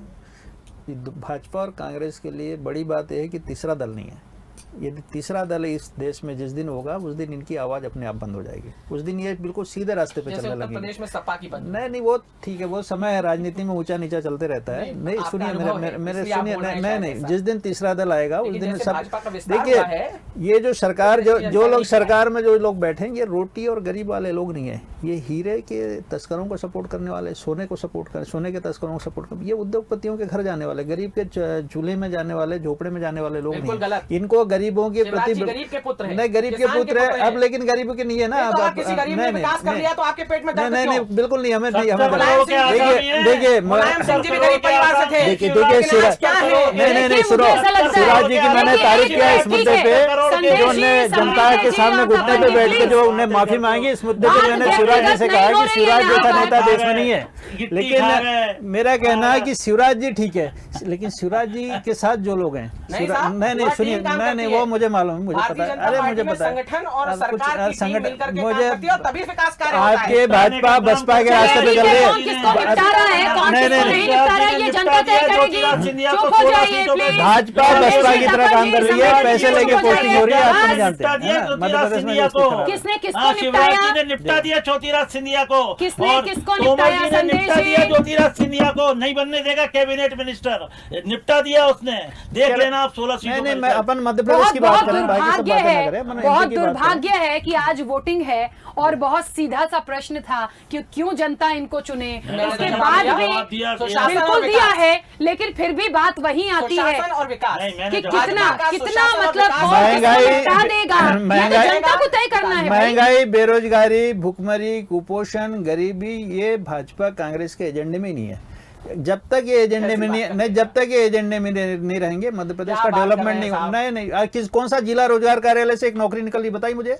Speaker 4: भाजपा और कांग्रेस के लिए बड़ी बात यह है कि तीसरा दल नहीं है। यदि तीसरा दल इस देश में जिस दिन होगा, उस दिन इनकी आवाज अपने आप बंद हो जाएगी। उस दिन ये बिल्कुल सीधे रास्ते पे
Speaker 2: जैसे
Speaker 4: चलने
Speaker 2: उत्तर
Speaker 4: लगेंगे।
Speaker 2: प्रदेश में सपा की बंद।
Speaker 4: नहीं, वो ठीक है, वो समय है, राजनीति में ऊंचा नीचा चलते रहता है। नहीं
Speaker 2: आपका
Speaker 4: सुनिए,
Speaker 2: अनुभव
Speaker 4: मेरे
Speaker 2: है,
Speaker 4: मेरे
Speaker 2: इसलिए आप
Speaker 4: सुनिए,
Speaker 2: बोल रहे हैं
Speaker 4: नहीं
Speaker 2: शायद
Speaker 4: नहीं,
Speaker 2: ऐसा।
Speaker 4: जिस दिन तीसरा दल आएगा उस
Speaker 2: लेकिन
Speaker 4: दिन
Speaker 2: जैसे
Speaker 4: सब
Speaker 2: भाजपा का विस्तार
Speaker 4: देखिए,
Speaker 2: हुआ है,
Speaker 4: ये जो सरकार जो
Speaker 2: ये
Speaker 4: जो लोग
Speaker 2: नहीं
Speaker 4: सरकार में जो लोग बैठेंगे, रोटी और गरीब वाले लोग नहीं है। ये हीरे के तस्करों को सपोर्ट करने वाले, सोने को सपोर्ट कर, सोने के तस्करों को सपोर्ट कर, ये उद्योगपतियों के घर जाने वाले, गरीब के चूल्हे में जाने वाले, झोपड़े में जाने वाले लोग
Speaker 2: बिल्कुल
Speaker 4: नहीं
Speaker 2: गलत।
Speaker 4: है। इनको गरीबों के
Speaker 2: शिवराज
Speaker 4: प्रति
Speaker 2: जी गरीब के पुत्र हैं,
Speaker 4: नहीं, गरीब के
Speaker 2: किसान
Speaker 4: पुत्र है
Speaker 2: हैं।
Speaker 4: अब, लेकिन गरीब के नहीं है ना।
Speaker 2: नहीं, तो
Speaker 4: अब
Speaker 2: आप किसी गरीब ने
Speaker 4: नहीं,
Speaker 2: विकास कर
Speaker 4: नहीं,
Speaker 2: लिया तो आपके पेट में दर्द
Speaker 4: नहीं
Speaker 2: क्यों?
Speaker 4: नहीं, बिल्कुल नहीं, हमें नहीं, हमें
Speaker 3: सत्तर
Speaker 2: मुलायम
Speaker 3: लोगों के
Speaker 2: सिंह जी-
Speaker 3: आसामी
Speaker 4: देखिए
Speaker 3: हैं।
Speaker 2: मुलायम सिंह जी भी गरीब परिवार से थे।
Speaker 4: देखिए
Speaker 2: शिवराज
Speaker 4: देखिए,
Speaker 2: के नाच क्या है?
Speaker 4: नहीं नहीं नहीं,
Speaker 1: देखिए,
Speaker 4: सुनो,
Speaker 1: मुझे ऐसा लगता है-
Speaker 4: शिवराज जी की मैंने
Speaker 1: देखिए,
Speaker 4: तारीफ किया इस
Speaker 1: ठीक
Speaker 4: मुद्दे
Speaker 1: है,
Speaker 4: पे,
Speaker 1: संदेश
Speaker 4: जो
Speaker 1: जी,
Speaker 4: उन्हें जनता
Speaker 1: संदेश
Speaker 4: के
Speaker 1: जी,
Speaker 4: सामने
Speaker 1: आप
Speaker 4: घुटने पे
Speaker 1: अपनी
Speaker 4: बैठ के
Speaker 1: प्लीज।
Speaker 4: जो उन्हें माफी मांगी, इस मुद्दे पे
Speaker 1: बात
Speaker 4: मैंने शिवराज जी से
Speaker 1: व्यक्तिगत
Speaker 4: कहा
Speaker 1: नहीं हो
Speaker 4: कि
Speaker 1: रही है
Speaker 4: शिवराज
Speaker 1: यहाँ
Speaker 4: जैसा
Speaker 1: पर।
Speaker 4: नेता देश में नहीं है।
Speaker 3: गिट्टी
Speaker 4: लेकिन
Speaker 3: खा गए।
Speaker 4: मेरा कहना है कि शिवराज जी ठीक है, लेकिन शिवराज जी के साथ जो लोग हैं,
Speaker 2: नहीं साहब,
Speaker 4: नहीं
Speaker 2: पूरा
Speaker 4: सुनिए,
Speaker 2: टीम काम
Speaker 4: नहीं
Speaker 2: करती
Speaker 4: वो
Speaker 2: है।
Speaker 4: मुझे मालूम है, मुझे
Speaker 2: भारतीय
Speaker 4: पता है,
Speaker 2: जनता
Speaker 4: अरे
Speaker 2: पार्टी
Speaker 4: मुझे
Speaker 2: में
Speaker 4: पता है।
Speaker 2: संगठन और
Speaker 4: अब कुछ
Speaker 2: सरकार की टीम
Speaker 4: संगठन
Speaker 2: मिलकर के
Speaker 4: मुझे
Speaker 2: काम करती है और तभी विकास कार्य होता
Speaker 4: आपके
Speaker 2: है।
Speaker 4: भाजपा बसपा के रास्ते पे
Speaker 1: चलिए,
Speaker 4: चल
Speaker 1: ठीक
Speaker 4: रहे
Speaker 1: है, कौन किसको निपटा रहा है, कौन
Speaker 4: नहीं,
Speaker 1: किसको
Speaker 4: नहीं,
Speaker 1: नहीं निपटा रहा है, ये जनता तय करेगी। चुप हो जाइए प्लीज।
Speaker 4: भाजपा बसपा की तरह काम कर रही है, पैसे लेके पोस्टिंग हो रही है, आप नहीं जानते
Speaker 3: निपटा
Speaker 4: हैं,
Speaker 3: दिया
Speaker 4: है ना? मध्य
Speaker 3: ज्योतिराज
Speaker 4: प्रदेश में
Speaker 3: सिंधिया
Speaker 4: इसकी
Speaker 3: को।
Speaker 4: तरह।
Speaker 1: किसने किसको
Speaker 3: हाँ, शिवराज
Speaker 1: निपटाया?
Speaker 3: जी ने निपटा दिया ज्योतिराज सिंधिया को।
Speaker 1: किसने
Speaker 3: और
Speaker 1: किसको
Speaker 3: तोमर
Speaker 1: निपटाया?
Speaker 3: जी ने
Speaker 1: संदेश
Speaker 3: निपटा
Speaker 1: जी?
Speaker 3: दिया ज्योतिराज सिंधिया को, नहीं बनने देगा कैबिनेट मिनिस्टर, निपटा दिया उसने। देख लेना आप 16
Speaker 4: नहीं
Speaker 3: सीटों
Speaker 4: नहीं,
Speaker 3: पर।
Speaker 4: मैं अपन मध्य प्रदेश
Speaker 1: बहुत
Speaker 4: की बात
Speaker 1: बहुत
Speaker 4: करें, बाकी सब
Speaker 1: दुर्भाग्य
Speaker 4: बातें ना
Speaker 1: है,
Speaker 4: करें, अपन
Speaker 1: बहुत
Speaker 4: इनकी बात करें।
Speaker 1: दुर्भाग्य है कि आज वोटिंग है और बहुत सीधा सा प्रश्न था कि क्यों जनता इनको चुने।
Speaker 2: मैंने
Speaker 1: उसके
Speaker 2: जवाब
Speaker 1: बाद
Speaker 2: दिया।
Speaker 1: भी
Speaker 3: जवाब दिया।
Speaker 2: सुशासन और
Speaker 1: बिल्कुल
Speaker 2: विकास।
Speaker 1: दिया है, लेकिन फिर भी बात वही आती है
Speaker 2: सुशासन और विकास।
Speaker 3: नहीं, मैंने
Speaker 1: कि
Speaker 3: जवाब
Speaker 1: कितना
Speaker 2: भाजपा का
Speaker 1: कितना
Speaker 2: सुशासन और
Speaker 1: मतलब
Speaker 2: विकास।
Speaker 1: कौन किसको
Speaker 4: महंगाई-
Speaker 1: निपटा देगा, ये तो
Speaker 4: महंगाई-
Speaker 1: जनता को तय करना है भाई।
Speaker 4: महंगाई, बेरोजगारी, भुखमरी, कुपोषण, गरीबी, ये भाजपा कांग्रेस के एजेंडे में ही नहीं है। जब तक ये एजेंडे में नहीं, जब तक ये एजेंडे में नहीं रहेंगे, मध्य प्रदेश
Speaker 2: क्या
Speaker 4: का
Speaker 2: बात कर
Speaker 4: डेवलपमेंट
Speaker 2: रहे हैं
Speaker 4: नहीं
Speaker 2: साहब?
Speaker 4: होगा। नहीं, कौन सा जिला रोजगार कार्यालय से एक नौकरी निकल रही, बताइए मुझे।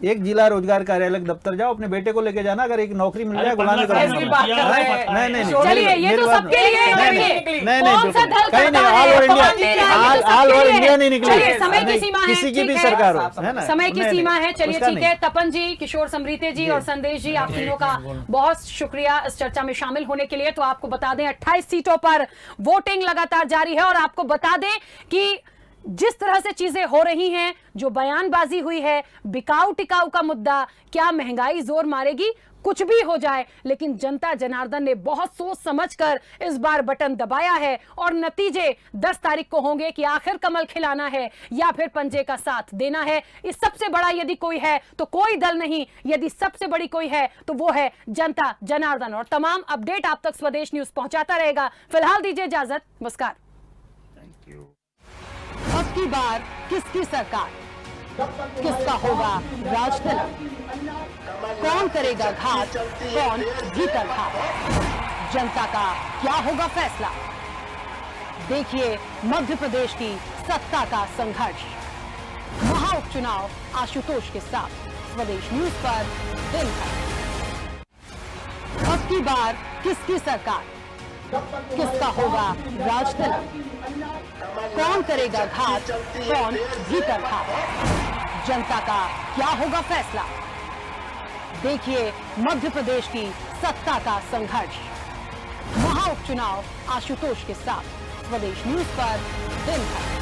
Speaker 4: एक जिला रोजगार कार्यालय के दफ्तर जाओ, अपने बेटे को लेके जाना, अगर एक नौकरी मिल जाए, गुलामी
Speaker 3: पंद्रह
Speaker 4: करो।
Speaker 2: ऐसी बात कर रहे हैं।
Speaker 4: नहीं,
Speaker 1: चलिए, ये तो सबके लिए है,
Speaker 4: नहीं,
Speaker 1: कौन सा दल
Speaker 4: कहीं नहीं,
Speaker 1: करता
Speaker 4: ऑल
Speaker 1: है,
Speaker 4: ओवर
Speaker 1: कौन
Speaker 4: इंडिया,
Speaker 1: दे रहा है, ये तो
Speaker 4: ऑल
Speaker 1: सबके
Speaker 4: ओवर
Speaker 1: लिए
Speaker 4: इंडिया
Speaker 1: है।
Speaker 4: नहीं निकली।
Speaker 1: चलिए, समय की
Speaker 4: नहीं,
Speaker 1: सीमा है,
Speaker 4: किसी की
Speaker 1: ठीक
Speaker 4: भी
Speaker 1: है।
Speaker 4: सरकार हो, है ना?
Speaker 1: समय की
Speaker 4: नहीं,
Speaker 1: सीमा
Speaker 4: नहीं,
Speaker 1: है, चलिए
Speaker 4: उसका
Speaker 1: ठीक
Speaker 4: नहीं।
Speaker 1: है। तपन जी, किशोर समृद्धि जी और संदेश जी, आप तीनों का बहुत शुक्रिया इस चर्चा में शामिल होने के लिए। तो आपको बता दें 28 सीटों पर वोटिंग लगातार जारी है और आपको बता दें कि जिस तरह से चीजें हो रही हैं, जो बयानबाजी हुई है, बिकाऊ टिकाऊ का मुद्दा, क्या महंगाई जोर मारेगी, कुछ भी हो जाए, लेकिन जनता जनार्दन ने बहुत सोच समझकर इस बार बटन दबाया है और नतीजे 10 तारीख को होंगे कि आखिर कमल खिलाना है या फिर पंजे का साथ देना है। इस सबसे बड़ा यदि कोई है तो कोई दल नहीं, यदि सबसे बड़ी कोई है तो वो है जनता जनार्दन। और तमाम अपडेट आप तक स्वदेश न्यूज पहुंचाता रहेगा। फिलहाल दीजिए इजाजत, नमस्कार। अब की बार किसकी सरकार, किसका होगा राज तिलक, कौन करेगा घात, कौन भीतर घात, जनता का क्या होगा फैसला। देखिए मध्य प्रदेश की सत्ता का संघर्ष, महा उपचुनाव आशुतोष के साथ स्वदेश न्यूज पर दिन भर। अब की बार किसकी सरकार, किसका होगा राज तिलक, कौन करेगा घात, कौन भीतर घात, जनता का क्या होगा फैसला। देखिए मध्य प्रदेश की सत्ता का संघर्ष, महा उपचुनाव आशुतोष के साथ स्वदेश न्यूज पर दिन भर।